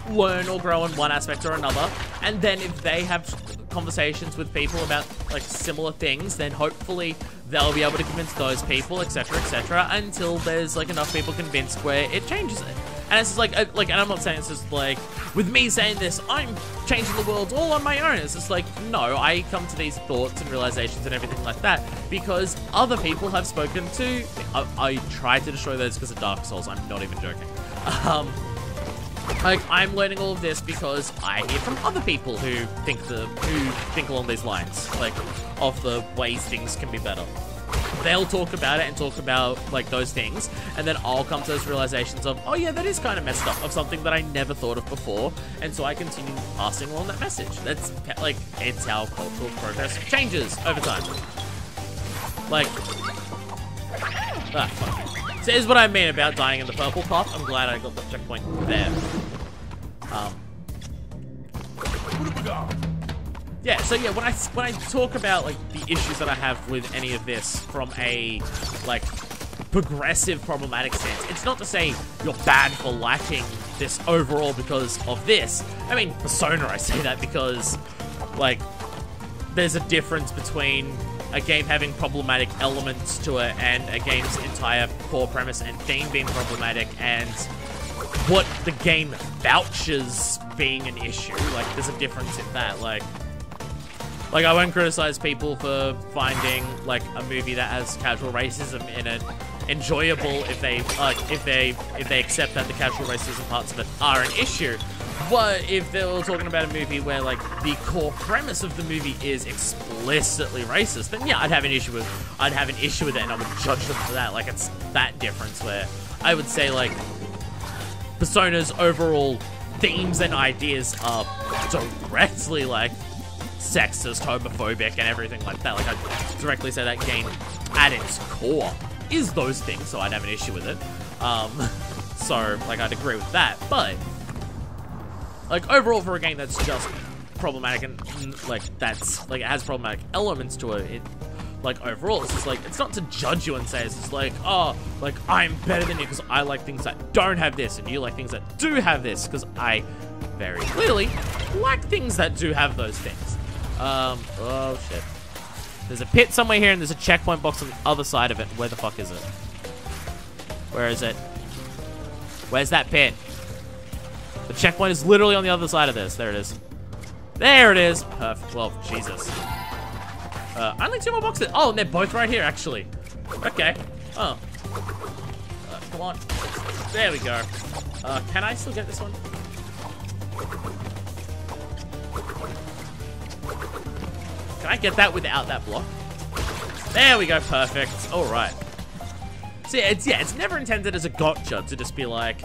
learn or grow in one aspect or another. And then if they have conversations with people about like similar things, then hopefully they'll be able to convince those people, etc, etc, until there's like enough people convinced where it changes it. And it's just like, and I'm not saying it's just like, with me saying this, I'm changing the world all on my own. It's just like, no, I come to these thoughts and realizations and everything like that because other people have spoken to, I tried to destroy those because of Dark Souls, I'm not even joking. Like, I'm learning all of this because I hear from other people who think along these lines, like, of the ways things can be better. They'll talk about it and talk about, like, those things, and then I'll come to those realizations of, oh yeah, that is kind of messed up, of something that I never thought of before, and so I continue passing along that message. That's, like, it's how cultural progress changes over time. Like, fuck. So here's what I mean about dying in the purple path. I'm glad I got the checkpoint there. Yeah, so yeah, when I talk about like the issues that I have with any of this from a like progressive problematic sense, it's not to say you're bad for liking this overall because of this. I mean, Persona, I say that because like there's a difference between a game having problematic elements to it and a game's entire core premise and theme being problematic and what the game vouchers being an issue. Like, there's a difference in that. Like I won't criticize people for finding like a movie that has casual racism in it enjoyable if they accept that the casual racism parts of it are an issue. But if they were talking about a movie where like the core premise of the movie is explicitly racist, then yeah, I'd have an issue with it and I would judge them for that. Like, it's that difference where I would say like Persona's overall themes and ideas are directly like sexist, homophobic, and everything like that. Like, I'd directly say that game at its core is those things, so I'd have an issue with it. So like I'd agree with that, but like overall for a game that's just problematic and like that's like it has problematic elements to it, like, overall. It's just like, it's not to judge you and say, it's just like, oh, like, I'm better than you because I like things that don't have this, and you like things that do have this, because I very clearly like things that do have those things. Oh, shit. There's a pit somewhere here, and there's a checkpoint box on the other side of it. Where the fuck is it? Where is it? Where's that pit? The checkpoint is literally on the other side of this. There it is. There it is. Perfect. Well, Jesus. Only 2 more boxes. Oh, and they're both right here, actually. Okay. Oh. Come on. There we go. Can I still get this one? Can I get that without that block? There we go. Perfect. All right. So yeah, it's never intended as a gotcha to just be like,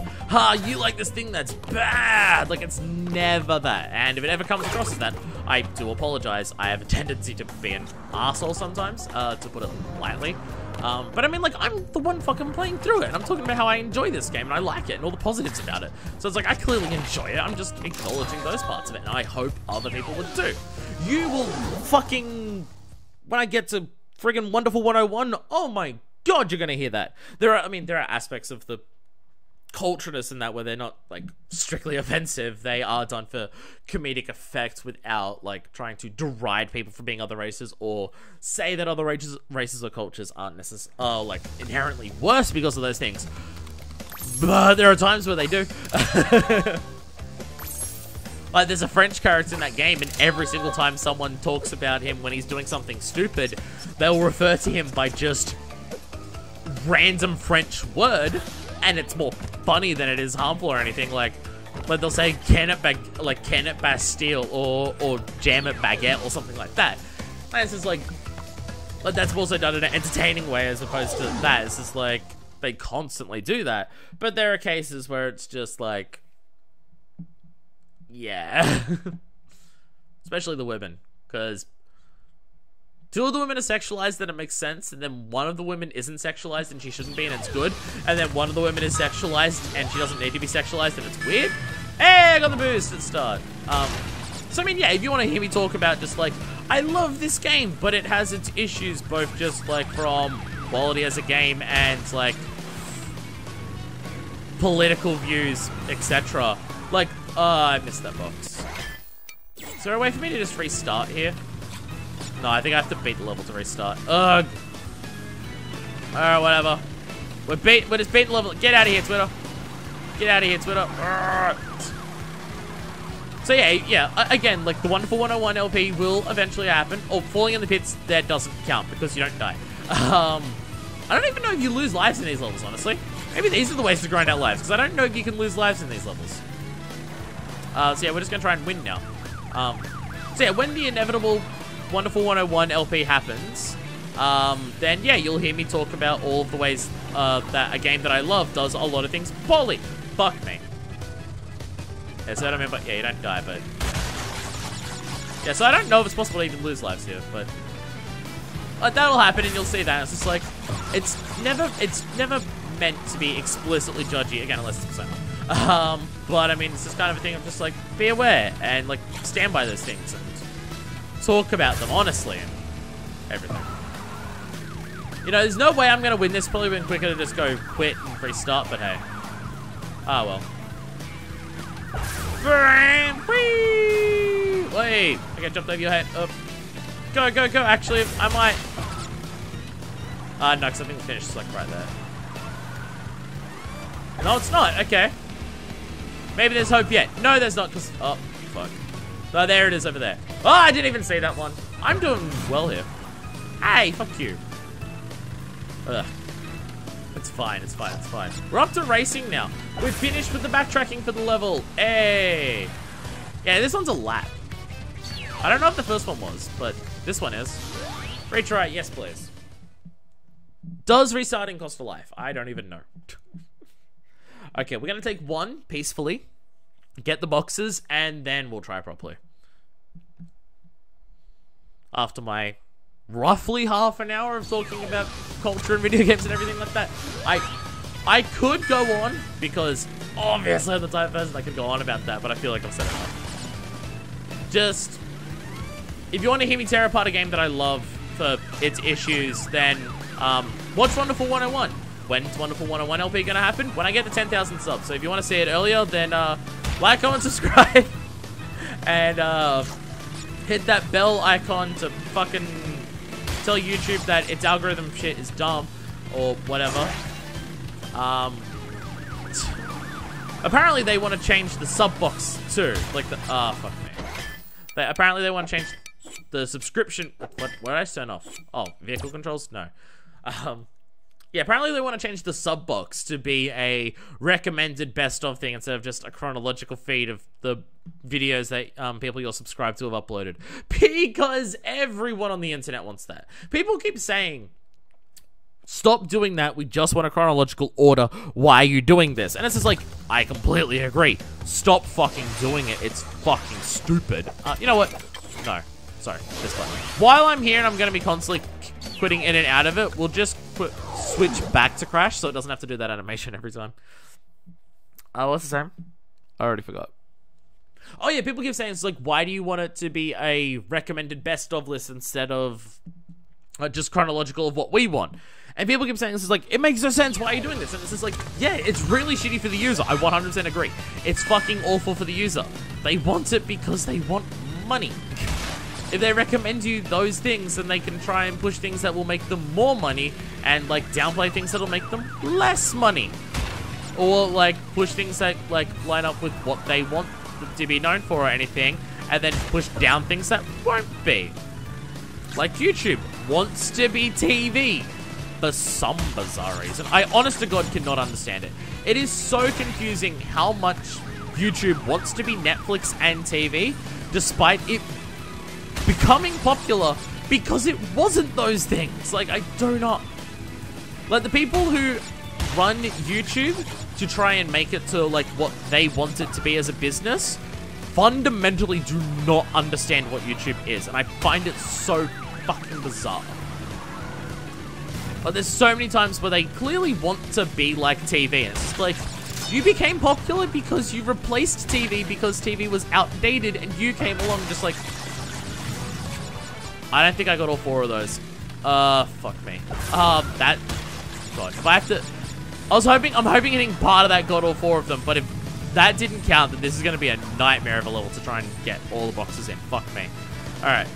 you like this thing that's bad. Like, it's never that. And if it ever comes across as that, I do apologize. I have a tendency to be an arsehole sometimes, to put it lightly. But I mean, like, I'm the one fucking playing through it, and I'm talking about how I enjoy this game, and I like it, and all the positives about it. So it's like, I clearly enjoy it. I'm just acknowledging those parts of it, and I hope other people would too. You will fucking... When I get to friggin' Wonderful 101, oh my God, you're gonna hear that. There are aspects of the cultureness in that where they're not, like, strictly offensive. They are done for comedic effect without, like, trying to deride people for being other races or say that other races or cultures aren't necessarily, like, inherently worse because of those things. But there are times where they do. Like, there's a French character in that game, and every single time someone talks about him when he's doing something stupid, they'll refer to him by just random French word, and it's more funny than it is harmful or anything. Like they'll say cannet Bastille or jam at baguette or something like that. And it's just like that's also done in an entertaining way as opposed to that. It's just like they constantly do that. But there are cases where it's just like, yeah. Especially the women, because 2 of the women are sexualized and it makes sense, and then 1 of the women isn't sexualized and she shouldn't be and it's good, and then 1 of the women is sexualized and she doesn't need to be sexualized and it's weird. Hey, I got the boost at the start. So I mean, yeah, if you want to hear me talk about just like, I love this game, but it has its issues, both just like from quality as a game and like political views, etc. Like, I missed that box. Is there a way for me to just restart here? No, I think I have to beat the level to restart. Ugh. Alright, whatever. We're just beating the level. Get out of here, Twitter. Get out of here, Twitter. So yeah, again, like the Wonderful 101 LP will eventually happen. Or falling in the pits, that doesn't count because you don't die. I don't even know if you lose lives in these levels, honestly. Maybe these are the ways to grind out lives, because I don't know if you can lose lives in these levels. So yeah, we're just gonna try and win now. So yeah, when the inevitable Wonderful 101 LP happens, then yeah, you'll hear me talk about all of the ways that a game that I love does a lot of things poorly. Fuck me. Yeah, so I don't remember. Yeah, you don't die, but yeah, so I don't know if it's possible to even lose lives here, but that'll happen, and you'll see that. It's just like it's never meant to be explicitly judgy again, unless it's Persona. But I mean, it's just kind of a thing of just like be aware and like stand by those things and talk about them honestly and everything. You know, there's no way I'm gonna win this. Probably been quicker to just go quit and restart, but hey. Ah, well. Wait, I got jumped over your head. Go. Actually, I might. No, because I think the finish is like right there. No, it's not. Okay. Maybe there's hope yet. No, there's not, because... Oh, fuck. No, there it is over there. Oh, I didn't even see that one. I'm doing well here. Hey, fuck you. Ugh. It's fine. We're up to racing now. We've finished with the backtracking for the level. Hey. Yeah, this one's a lap. I don't know if the first one was, but this one is. Retry, yes please. Does restarting cost for life? I don't even know. Okay, we're gonna take 1 peacefully, get the boxes, and then we'll try properly. After my roughly half an hour of talking about culture and video games and everything like that, I could go on, because obviously I'm the type of person I could go on about that, but I feel like I've said enough. Just, if you want to hear me tear apart a game that I love for its issues, then watch Wonderful 101. When's Wonderful 101 LP gonna happen? When I get to 10,000 subs. So if you want to see it earlier, then like, comment, subscribe, and hit that bell icon to fucking tell YouTube that its algorithm shit is dumb or whatever. Apparently they want to change the sub box too. Like the fuck me. Apparently they want to change the subscription. What did I turn off? Oh, vehicle controls? No. Yeah, apparently they want to change the sub box to be a recommended best of thing instead of just a chronological feed of the videos that people you're subscribed to have uploaded. Because everyone on the internet wants that. People keep saying, stop doing that, we just want a chronological order, why are you doing this? And it's just like, I completely agree. Stop fucking doing it, it's fucking stupid. You know what? No. Sorry, this button. While I'm here and I'm gonna be constantly quitting in and out of it, we'll just switch back to Crash so it doesn't have to do that animation every time. What's the same? I already forgot. Oh yeah, people keep saying, it's like, why do you want it to be a recommended best of list instead of just chronological of what we want? And people keep saying, this is like, it makes no sense, why are you doing this? And it's just like, yeah, it's really shitty for the user. I 100% agree. It's fucking awful for the user. They want it because they want money. If they recommend you those things, then they can try and push things that will make them more money and, like, downplay things that'll make them less money. Or, like, push things that, like, line up with what they want to be known for or anything, and then push down things that won't be. Like, YouTube wants to be TV for some bizarre reason. I, honest to God, cannot understand it. It is so confusing how much YouTube wants to be Netflix and TV, despite it becoming popular because it wasn't those things. Like, I do not... Like, the people who run YouTube to try and make it to, like, what they want it to be as a business fundamentally do not understand what YouTube is, and I find it so fucking bizarre. But there's so many times where they clearly want to be like TV, and it's just like, you became popular because you replaced TV because TV was outdated, and you came along just like... I don't think I got all 4 of those. Fuck me. That... God, if I have to... I'm hoping getting part of that got all 4 of them, but if that didn't count, then this is going to be a nightmare of a level to try and get all the boxes in. Fuck me. Alright.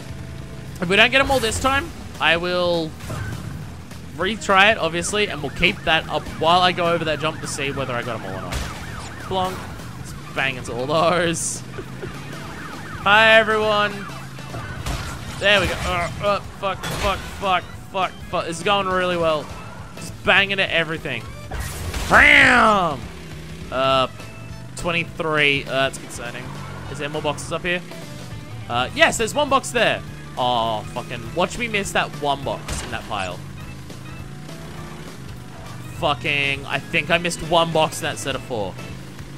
If we don't get them all this time, I will retry it, obviously, and we'll keep that up while I go over that jump to see whether I got them all or not. Plonk. Let's bang into all those. Hi, everyone. There we go. Fuck. This is going really well. Just banging at everything. Bam! 23. That's concerning. Is there more boxes up here? Yes, there's one box there. Oh, fucking. Watch me miss that one box in that pile. Fucking. I think I missed one box in that set of 4.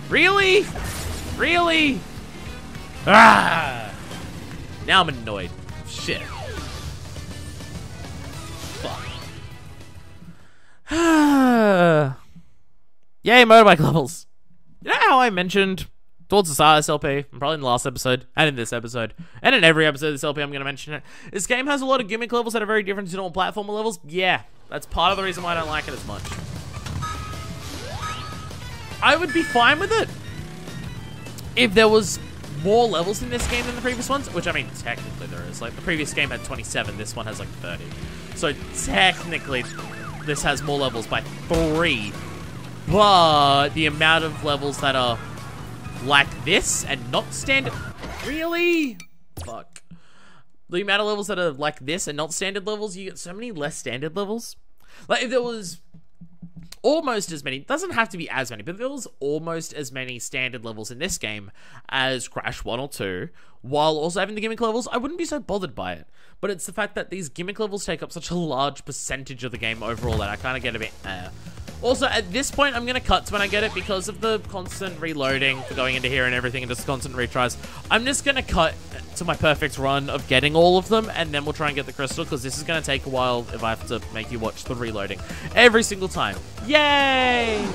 Really? Really? Ah! Now I'm annoyed. Shit. Fuck. Yay, motorbike levels. You know how I mentioned towards the start of this LP, and probably in the last episode, and in this episode, and in every episode of this LP I'm going to mention it, this game has a lot of gimmick levels that are very different to normal platformer levels? Yeah, that's part of the reason why I don't like it as much. I would be fine with it if there was more levels in this game than the previous ones, which, I mean, technically there is. Like, the previous game had 27, this one has, like, 30. So, technically, this has more levels by 3. But the amount of levels that are like this and not standard... Really? Fuck. The amount of levels that are like this and not standard levels, you get so many less standard levels. Like, if there was almost as many, doesn't have to be as many, but if there was almost as many standard levels in this game as Crash 1 or 2, while also having the gimmick levels, I wouldn't be so bothered by it. But it's the fact that these gimmick levels take up such a large percentage of the game overall that I kind of get a bit, Also, at this point, I'm going to cut to when I get it because of the constant reloading for going into here and everything and just constant retries. I'm just going to cut to my perfect run of getting all of them, and then we'll try and get the crystal, because this is going to take a while if I have to make you watch the reloading every single time. Yay!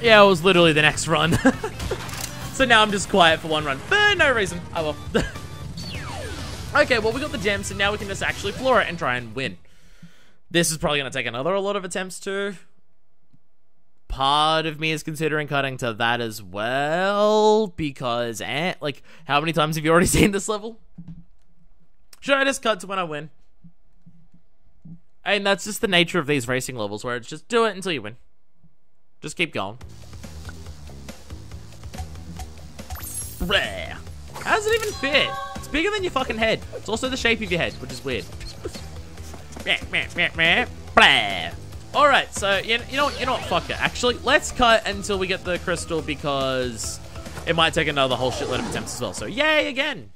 Yeah, it was literally the next run. So now I'm just quiet for one run. For no reason. Oh well. Okay, well, we got the gem, so now we can just actually floor it and try and win. This is probably going to take a lot of attempts too. Part of me is considering cutting to that as well, because, like, how many times have you already seen this level? Should I just cut to when I win? And that's just the nature of these racing levels, where it's just do it until you win. Just keep going. Bleh. How does it even fit? It's bigger than your fucking head. It's also the shape of your head, which is weird. Bleh. Alright, so, you know what, fuck it. Actually, let's cut until we get the crystal, because it might take another whole shitload of attempts as well. So, yay again!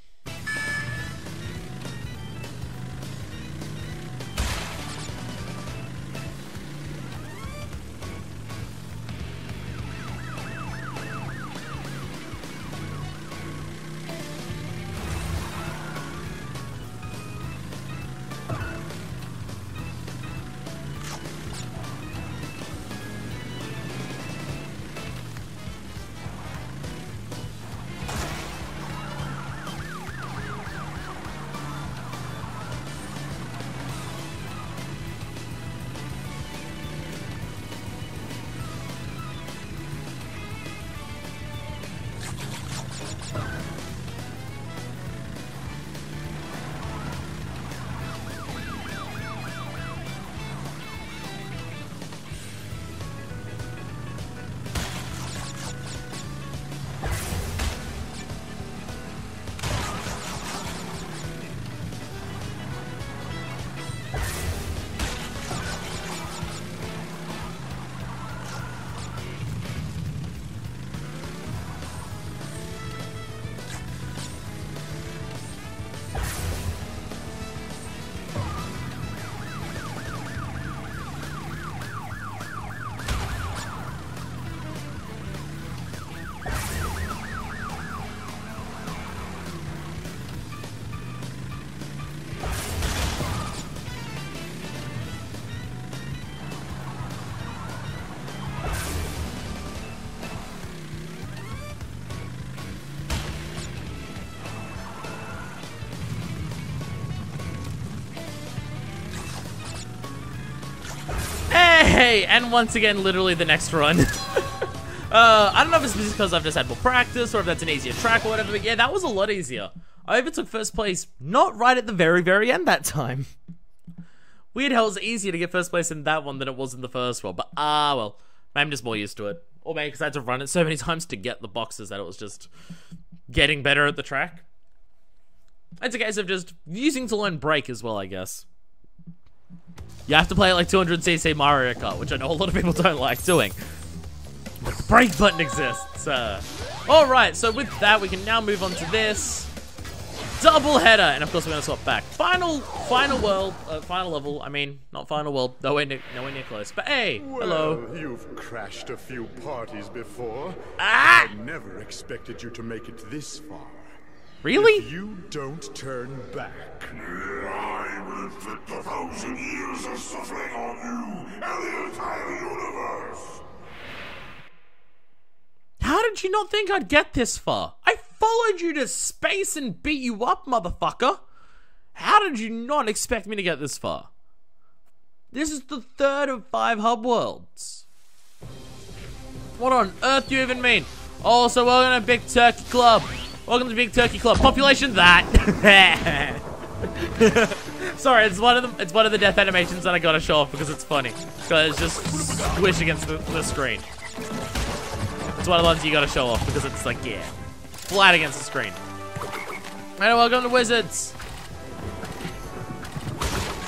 Hey, and once again, literally the next run. I don't know if it's because I've just had more practice or if that's an easier track or whatever, but yeah, that was a lot easier. I overtook first place, not right at the very, very end that time. Weird how it was easier to get first place in that one than it was in the first one, but well, maybe I'm just more used to it. Or maybe because I had to run it so many times to get the boxes that it was just getting better at the track. It's a case of just using to learn brake as well, I guess. You have to play it like 200cc Mario Kart, which I know a lot of people don't like doing. But the brake button exists. Alright, so with that, we can now move on to this. Double header, and of course we're going to swap back. Final level, I mean, not final world, nowhere near close. But hey, well, hello. You've crashed a few parties before. Ah! I never expected you to make it this far. Really? If you don't turn back, I will inflict 1,000 years of suffering on you and the entire universe. How did you not think I'd get this far? I followed you to space and beat you up, motherfucker. How did you not expect me to get this far? This is the 3rd of 5 hub worlds. What on earth do you even mean? Oh, so welcome to Big Turkey Club. Welcome to Big Turkey Club. Population that. Sorry, it's one of the death animations that I gotta show off because it's funny. Because it's just squish against the screen. It's one of the ones you gotta show off because it's like, yeah, flat against the screen. And welcome to Wizards.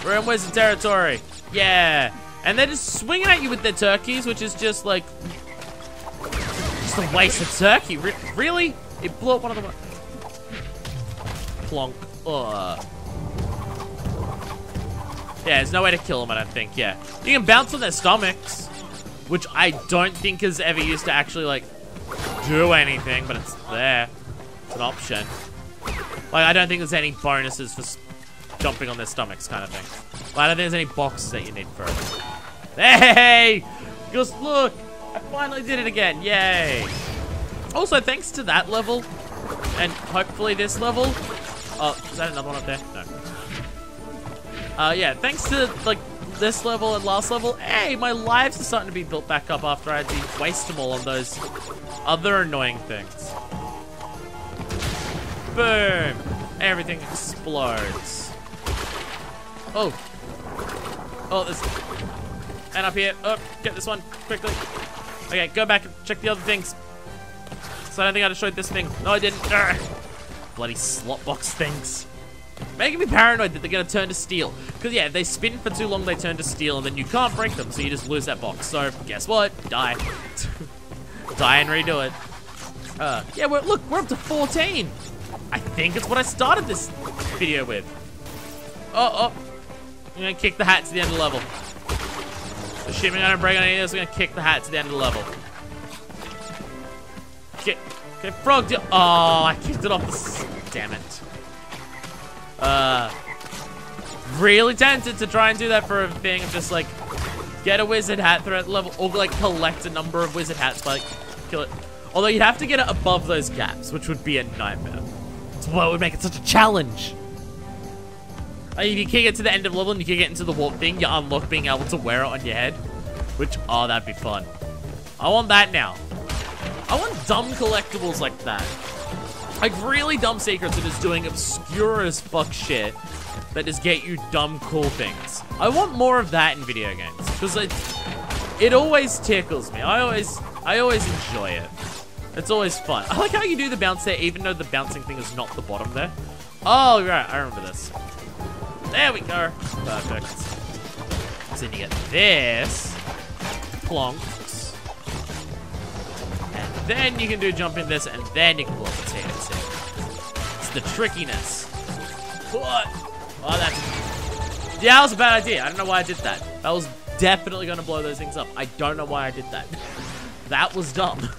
We're in Wizard territory. Yeah. And they're just swinging at you with their turkeys, which is just like, just a waste of turkey. Really? It blew up one of the... Plonk. Ugh. Yeah, there's no way to kill them, I don't think, yeah. You can bounce on their stomachs, which I don't think is ever used to actually, like, do anything, but it's there. It's an option. Like, I don't think there's any bonuses for jumping on their stomachs kind of thing. Like, I don't think there's any boxes that you need for it. Hey! Just look! I finally did it again. Yay. Also, thanks to that level, and hopefully this level. Oh, is that another one up there? No. Yeah, thanks to, like, this level and last level, hey, my lives are starting to be built back up after I had to waste them all on those other annoying things. Boom. Everything explodes. Oh. Oh, there's... And up here. Oh, get this one quickly. Okay, go back and check the other things. So I don't think I destroyed this thing. No, I didn't. Urgh. Bloody slot box things. Making me paranoid that they're going to turn to steel. Because, yeah, if they spin for too long, they turn to steel, and then you can't break them, so you just lose that box. So, guess what? Die. Die and redo it. Yeah, look, we're up to 14. I think it's what I started this video with. Oh. I'm going to kick the hat to the end of the level. Assuming I don't break any of this, I'm going to kick the hat to the end of the level. Okay, frog. Oh, I kicked it off the... Damn it. Really tempted to try and do that for a thing of just, like, get a wizard hat throughout the level, or, like, collect a number of wizard hats by, like, kill it. Although you'd have to get it above those gaps, which would be a nightmare. That's what would make it such a challenge. Like, if you kick it to the end of the level and you kick it into the warp thing, you unlock being able to wear it on your head. Which, oh, that'd be fun. I want that now. I want dumb collectibles like that. Like, really dumb secrets that is doing obscure as fuck shit that just get you dumb, cool things. I want more of that in video games. Because it always tickles me. I always enjoy it. It's always fun. I like how you do the bounce there, even though the bouncing thing is not the bottom there. Oh, right. I remember this. There we go. Perfect. So then you get this. Plonks. And then you can do jump in this, and then you can blow the TNT. It's the trickiness. What? Oh, that's... Yeah, that was a bad idea. I don't know why I did that. That was definitely going to blow those things up. I don't know why I did that. That was dumb.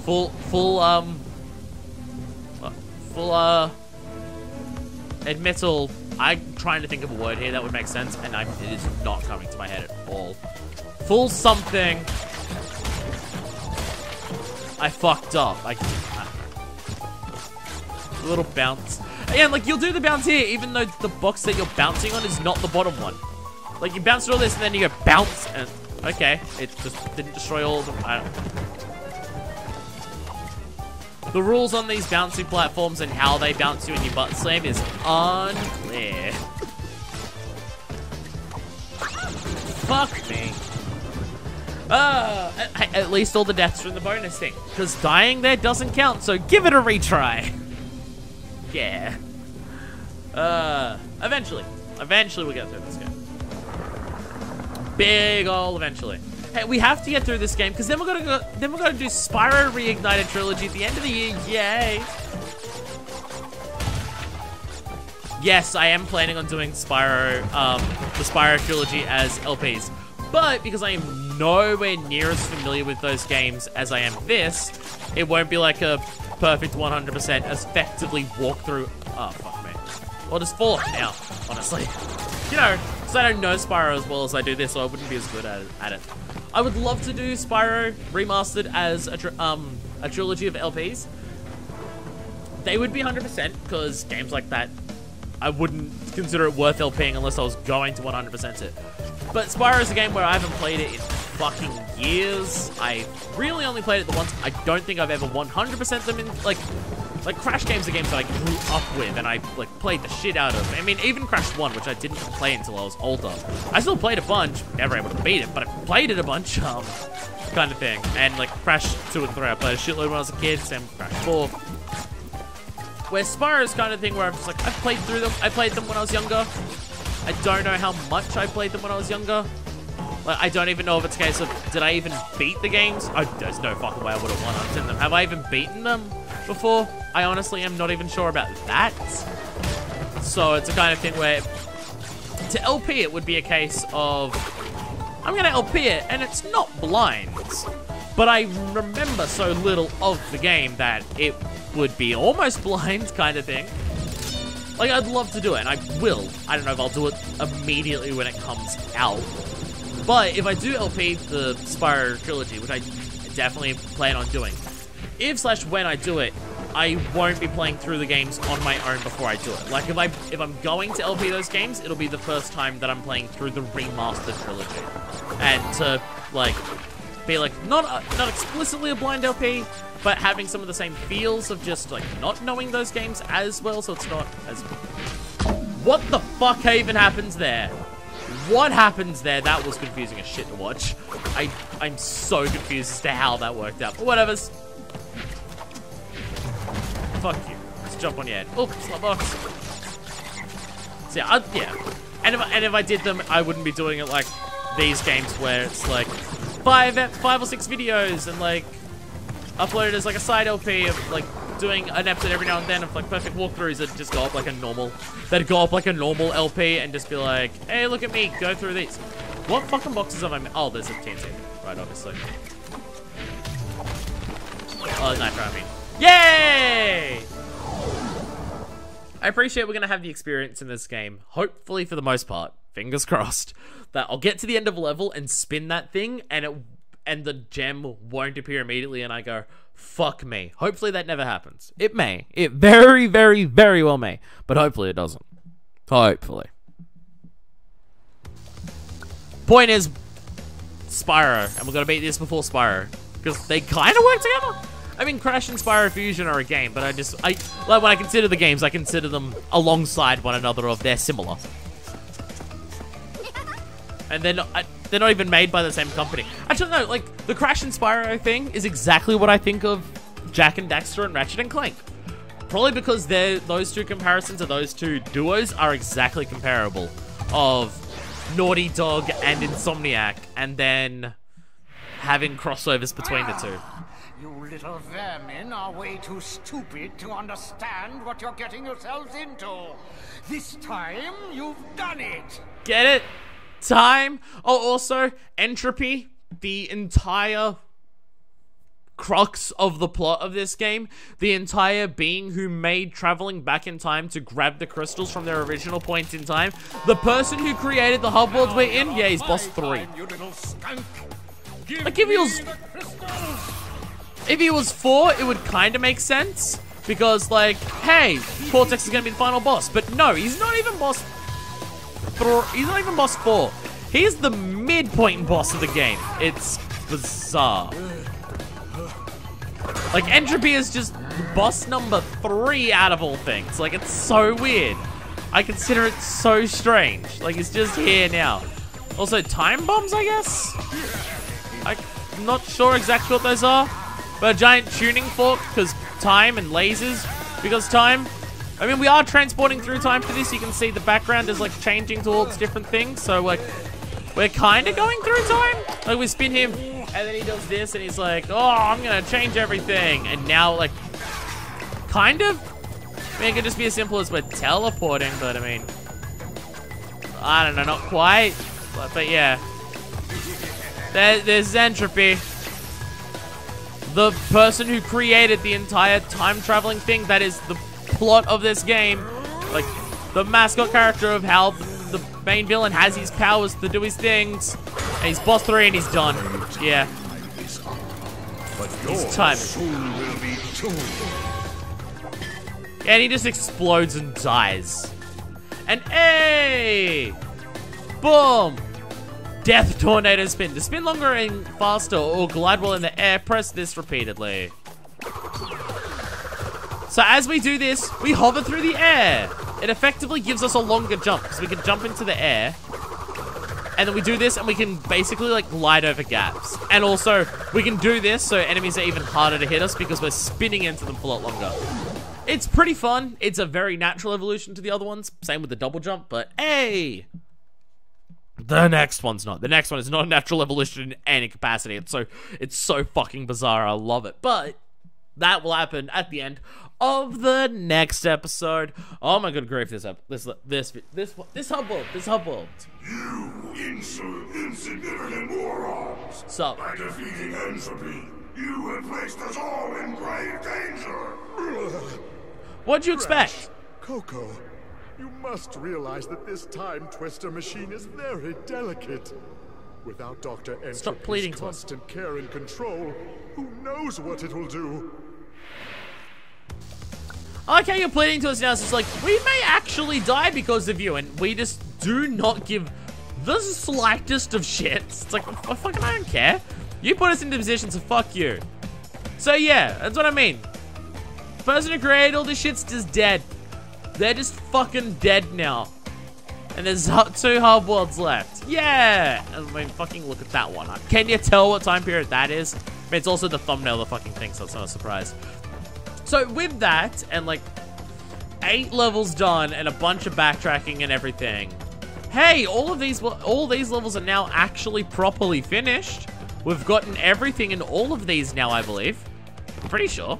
Full admittal. I'm trying to think of a word here that would make sense, and it is not coming to my head at all. Full something. I fucked up. I don't know. A little bounce. Again, like, you'll do the bounce here, even though the box that you're bouncing on is not the bottom one. Like, you bounce through all this, and then you go bounce, and... Okay, it just didn't destroy all of them. I don't know. The rules on these bouncy platforms and how they bounce you in your butt slam is unclear. Fuck me. At least all the deaths are in the bonus thing. Because dying there doesn't count, so give it a retry. Yeah. Eventually. Eventually we'll get through this game. Big ol' eventually. Hey, we have to get through this game because then we're gonna do Spyro Reignited Trilogy at the end of the year. Yay! Yes, I am planning on doing Spyro, the Spyro Trilogy as LPs, but because I am nowhere near as familiar with those games as I am this, it won't be like a perfect 100% effectively walkthrough. Oh fuck me! Well, just fall off now, honestly. You know, because I don't know Spyro as well as I do this, so I wouldn't be as good at it. I would love to do Spyro remastered as a trilogy of LPs. They would be 100% because games like that, I wouldn't consider it worth LPing unless I was going to 100% it. But Spyro is a game where I haven't played it in fucking years. I really only played it the once. I don't think I've ever 100% them in, like Crash games are games that I grew up with and I, like, played the shit out of. I mean, even Crash 1, which I didn't play until I was older. I still played a bunch, never able to beat it, but I played it a bunch, kind of thing. And, like, Crash 2 and 3, I played a shitload when I was a kid, same with Crash 4. Where Spyro is kind of thing where I'm just like, I've played through them. I played them when I was younger. I don't know how much I played them when I was younger. Like, I don't even know if it's a case of, did I even beat the games? There's no fucking way I would have 100% them. Have I even beaten them before? I honestly am not even sure about that. So it's a kind of thing where, to LP it would be a case of, I'm going to LP it, and it's not blind. But I remember so little of the game that it would be almost blind kind of thing. Like, I'd love to do it, and I will. I don't know if I'll do it immediately when it comes out. But if I do LP the Spyro trilogy, which I definitely plan on doing, if/when I do it, I won't be playing through the games on my own before I do it. Like, if I'm going to LP those games, it'll be the first time that I'm playing through the remastered trilogy. And to, like, be like, not explicitly a blind LP, but having some of the same feels of just, like, not knowing those games as well, so it's not as... What the fuck even happens there? What happens there? That was confusing as shit to watch. I'm so confused as to how that worked out. But whatever's. Fuck you. Let's jump on your head. Oh, slot box. So yeah, And if I did them, I wouldn't be doing it like these games where it's like five or six videos and like uploaded as like a side LP of like doing an episode every now and then of like perfect walkthroughs that just go up like a normal. That'd go up like a normal LP and just be like, hey, look at me, go through these. What fucking boxes have I made? Oh, there's a TNT. Right, obviously. Oh, nitro, I mean. Yay! I appreciate we're going to have the experience in this game, hopefully for the most part, fingers crossed, that I'll get to the end of a level and spin that thing and the gem won't appear immediately and I go, fuck me. Hopefully that never happens. It may. It very, very, very well may. But hopefully it doesn't. Hopefully. Point is, Spyro, and we're going to beat this before Spyro, because they kind of work together. I mean, Crash and Spyro Fusion are a game, but like when I consider the games, I consider them alongside one another of they're similar. And they're not even made by the same company. Actually, no, like, the Crash and Spyro thing is exactly what I think of Jak and Daxter and Ratchet and Clank. Probably because those two comparisons of those two duos are exactly comparable. Of Naughty Dog and Insomniac, and then having crossovers between the two. You little vermin are way too stupid to understand what you're getting yourselves into. This time, you've done it. Get it? Time. Oh, also, Entropy, the entire crux of the plot of this game, the entire being who made traveling back in time to grab the crystals from their original point in time, the person who created the hub world we're in, yeah, he's boss 3. Like, if he was 4, it would kind of make sense, because, like, hey, Cortex is going to be the final boss, but no, he's not even boss 4. He's not even boss 4. He's the midpoint boss of the game. It's bizarre. Like, Entropy is just boss number 3 out of all things. Like, it's so weird. I consider it so strange. Like, it's just here now. Also, time bombs, I guess? I'm not sure exactly what those are. But a giant tuning fork, because time, and lasers, because time. I mean, we are transporting through time for this. You can see the background is, like, changing towards different things. So, like, we're kind of going through time. Like, we spin him, and then he does this, and he's like, oh, I'm going to change everything. And now, like, kind of. I mean, it could just be as simple as we're teleporting, but, I mean, I don't know, not quite. But yeah. There's Entropy. The person who created the entire time-traveling thing that is the plot of this game. Like, the mascot character of how the main villain has his powers to do his things. And he's boss 3 and he's done. Yeah. He's time. And he just explodes and dies. And hey! Boom! Death Tornado Spin. To spin longer and faster or glide while in the air, press this repeatedly. So as we do this, we hover through the air. It effectively gives us a longer jump, because we can jump into the air. And then we do this, and we can basically, like, glide over gaps. And also, we can do this so enemies are even harder to hit us, because we're spinning into them for a lot longer. It's pretty fun. It's a very natural evolution to the other ones. Same with the double jump, but hey! The next one's not. The next one is not a natural evolution in any capacity. It's so fucking bizarre. I love it. But that will happen at the end of the next episode. Oh my good grief! This hub world. You insignificant morons! Sup? By defeating Entropy, you have placed us all in grave danger. What'd you expect? Coco, you must realize that this time twister machine is very delicate. Without Dr. Stop pleading Entropy's to us. constant care and control, who knows what it will do? I like how you're pleading to us now. So it's like, we may actually die because of you, and we just do not give the slightest of shits. It's like, fucking, I don't care. You put us into position, so fuck you. So yeah, that's what I mean. The person who created all this shit's just dead. They're just fucking dead now. And there's 2 hub worlds left. Yeah! I mean, fucking look at that one. Can you tell what time period that is? I mean, it's also the thumbnail of the fucking thing, so it's not a surprise. So with that, and like 8 levels done, and a bunch of backtracking and everything, hey, all these levels are now actually properly finished. We've gotten everything in all of these now, I believe. I'm pretty sure.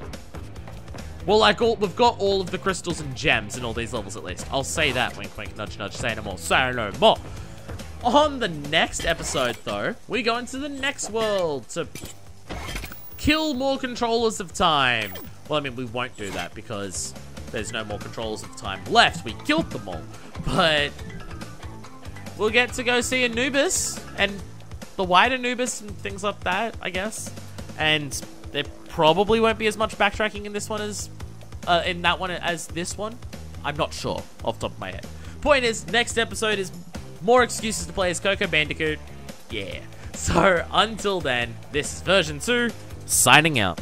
Well, like, we've got all of the crystals and gems in all these levels, at least. I'll say that. Wink, wink, nudge, nudge. Say no more. Say no more. On the next episode, though, we go into the next world to kill more controllers of time. Well, I mean, we won't do that because there's no more controllers of time left. We killed them all. But we'll get to go see Anubis and the white Anubis and things like that, I guess. And there probably won't be as much backtracking in this one as in that one as this one. I'm not sure off the top of my head. Point is, next episode is more excuses to play as Coco Bandicoot. Yeah. So until then, this is version 2 signing out.